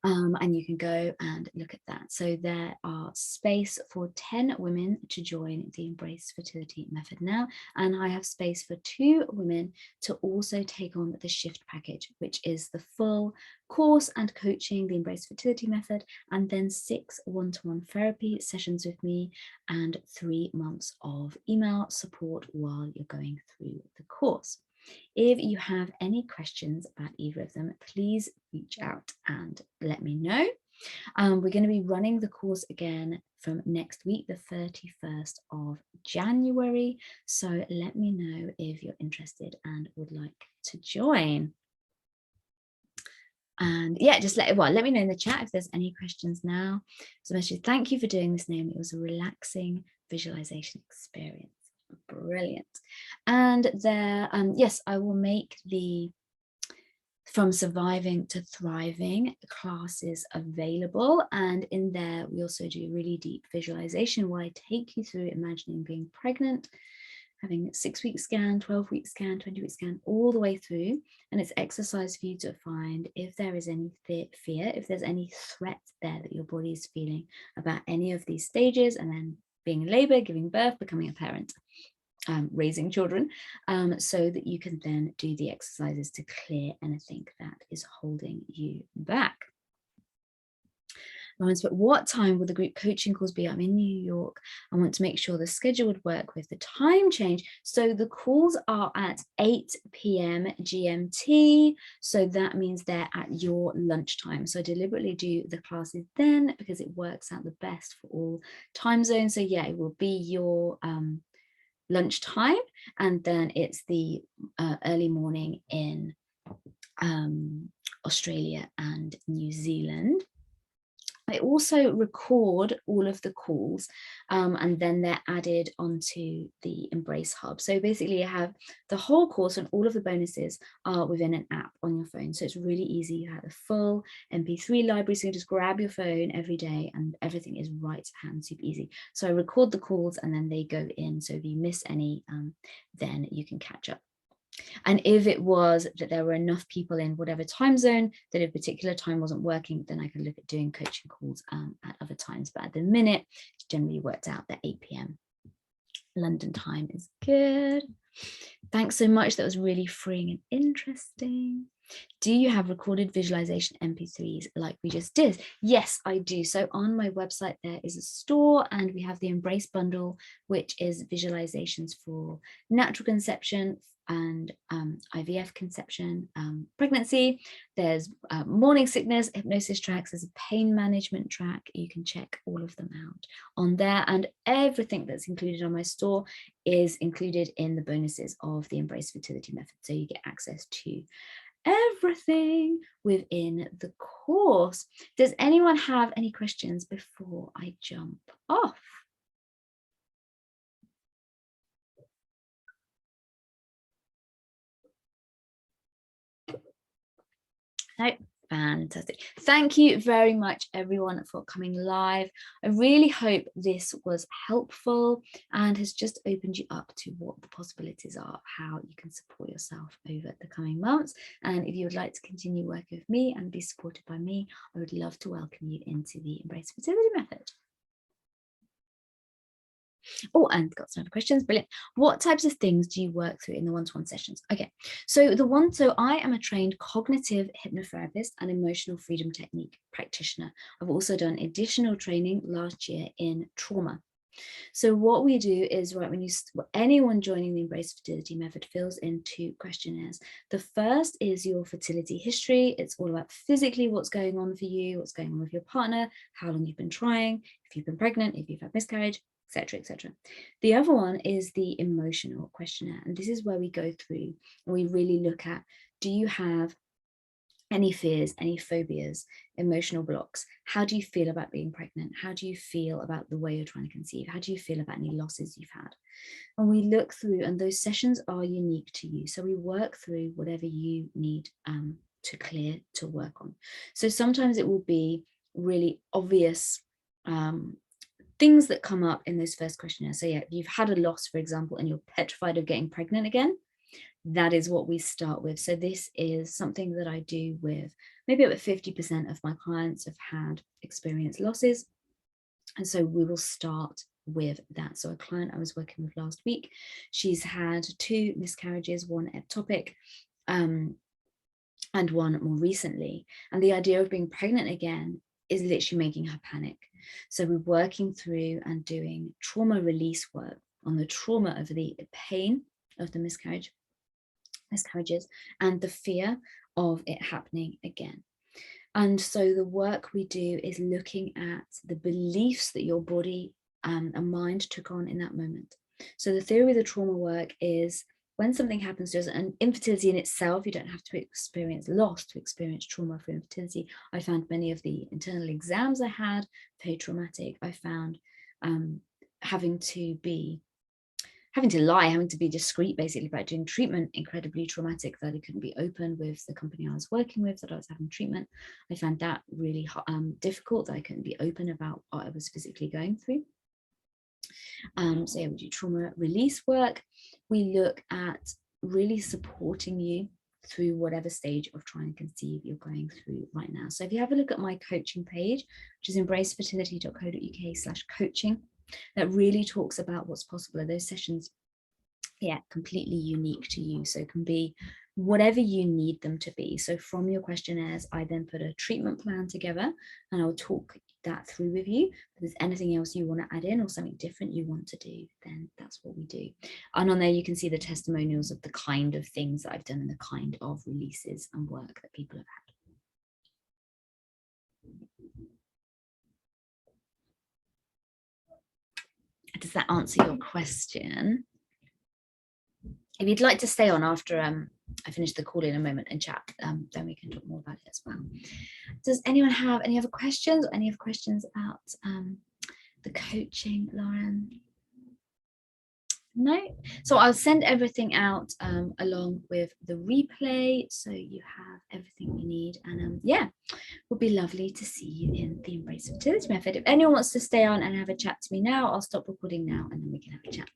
And you can go and look at that. So there are space for 10 women to join the Embrace Fertility Method now, and I have space for 2 women to also take on the Shift package, which is the full course and coaching, the Embrace Fertility Method, and then 6 one-to-one therapy sessions with me and 3 months of email support while you're going through the course. If you have any questions about either of them, please reach out and let me know. We're going to be running the course again from next week, the 31st of January. So let me know if you're interested and would like to join. And yeah, just let me know in the chat if there's any questions now. So Messi, thank you for doing this, Naomi. It was a relaxing visualization experience. Brilliant. And there, yes, I will make the From Surviving to Thriving classes available. And in there, we also do really deep visualization where I take you through imagining being pregnant having a 6-week scan, 12-week scan, 20-week scan, all the way through. And it's exercise for you to find if there is any fear, if there's any threat there that your body is feeling about any of these stages, and then being in labor, giving birth, becoming a parent, raising children, so that you can then do the exercises to clear anything that is holding you back. But what time will the group coaching calls be? I'm in New York. I want to make sure the schedule would work with the time change. So the calls are at 8 p.m. GMT. So that means they're at your lunchtime. So I deliberately do the classes then because it works out the best for all time zones. So yeah, it will be your lunchtime, and then it's the early morning in Australia and New Zealand. I also record all of the calls, and then they're added onto the Embrace Hub. So basically you have the whole course and all of the bonuses are within an app on your phone. So it's really easy. You have a full MP3 library. So you just grab your phone every day and everything is right to hand, super easy. So I record the calls and then they go in. So if you miss any, then you can catch up. And if it was that there were enough people in whatever time zone that a particular time wasn't working, then I could look at doing coaching calls at other times. But at the minute, it generally worked out that 8 p.m. London time is good. Thanks so much. That was really freeing and interesting. Do you have recorded visualization MP3s like we just did? Yes, I do. So on my website, there is a store and we have the Embrace bundle, which is visualizations for natural conception and IVF conception, pregnancy. There's morning sickness, hypnosis tracks, there's a pain management track. You can check all of them out on there, and everything that's included on my store is included in the bonuses of the Embrace Fertility Method. So you get access to everything within the course. Does anyone have any questions before I jump off? No, fantastic. Thank you very much, everyone, for coming live. I really hope this was helpful and has just opened you up to what the possibilities are, how you can support yourself over the coming months. And if you would like to continue working with me and be supported by me, I would love to welcome you into the Embrace Fertility Method. Oh, and got some other questions. Brilliant. What types of things do you work through in the one-to-one sessions? Okay, so I am a trained cognitive hypnotherapist and emotional freedom technique practitioner. I've also done additional training last year in trauma. So what we do is, right, when anyone joining the Embrace Fertility Method fills in 2 questionnaires. The first is your fertility history. It's all about physically what's going on for you, what's going on with your partner, how long you've been trying, if you've been pregnant, if you've had miscarriage, etc., etc. The other one is the emotional questionnaire, and this is where we go through and we really look at, do you have any fears, any phobias, emotional blocks? How do you feel about being pregnant? How do you feel about the way you're trying to conceive? How do you feel about any losses you've had? And we look through, and those sessions are unique to you. So we work through whatever you need to clear, to work on. So sometimes it will be really obvious things that come up in those first questionnaires. So yeah, if you've had a loss, for example, and you're petrified of getting pregnant again, that is what we start with. So this is something that I do with maybe about 50% of my clients have had experienced losses. And so we will start with that. So a client I was working with last week, she's had 2 miscarriages, one ectopic, and one more recently. And the idea of being pregnant again is literally making her panic. So we're working through and doing trauma release work on the trauma of the pain of the miscarriages and the fear of it happening again. And so the work we do is looking at the beliefs that your body and mind took on in that moment. So the theory of the trauma work is, when something happens to us, and infertility in itself, you don't have to experience loss to experience trauma for infertility. I found many of the internal exams I had very traumatic. I found having to lie, having to be discreet basically about doing treatment, incredibly traumatic, that I couldn't be open with the company I was working with, that I was having treatment. I found that really difficult, that I couldn't be open about what I was physically going through. So yeah, we do trauma release work. We look at really supporting you through whatever stage of trying to conceive you're going through right now. So if you have a look at my coaching page, which is embracefertility.co.uk/coaching, that really talks about what's possible. Are those sessions, yeah, completely unique to you. So it can be whatever you need them to be. So from your questionnaires, I then put a treatment plan together and I'll talk that through with you. If there's anything else you want to add in or something different you want to do, then that's what we do. And on there you can see the testimonials of the kind of things that I've done and the kind of releases and work that people have had. Does that answer your question? If you'd like to stay on after I finish the call in a moment and chat, then we can talk more about it as well. Does anyone have any other questions or any other questions about the coaching, Lauren? No? So I'll send everything out along with the replay, so you have everything you need. And yeah, it would be lovely to see you in the Embrace Fertility Method. If anyone wants to stay on and have a chat to me now, I'll stop recording now and then we can have a chat.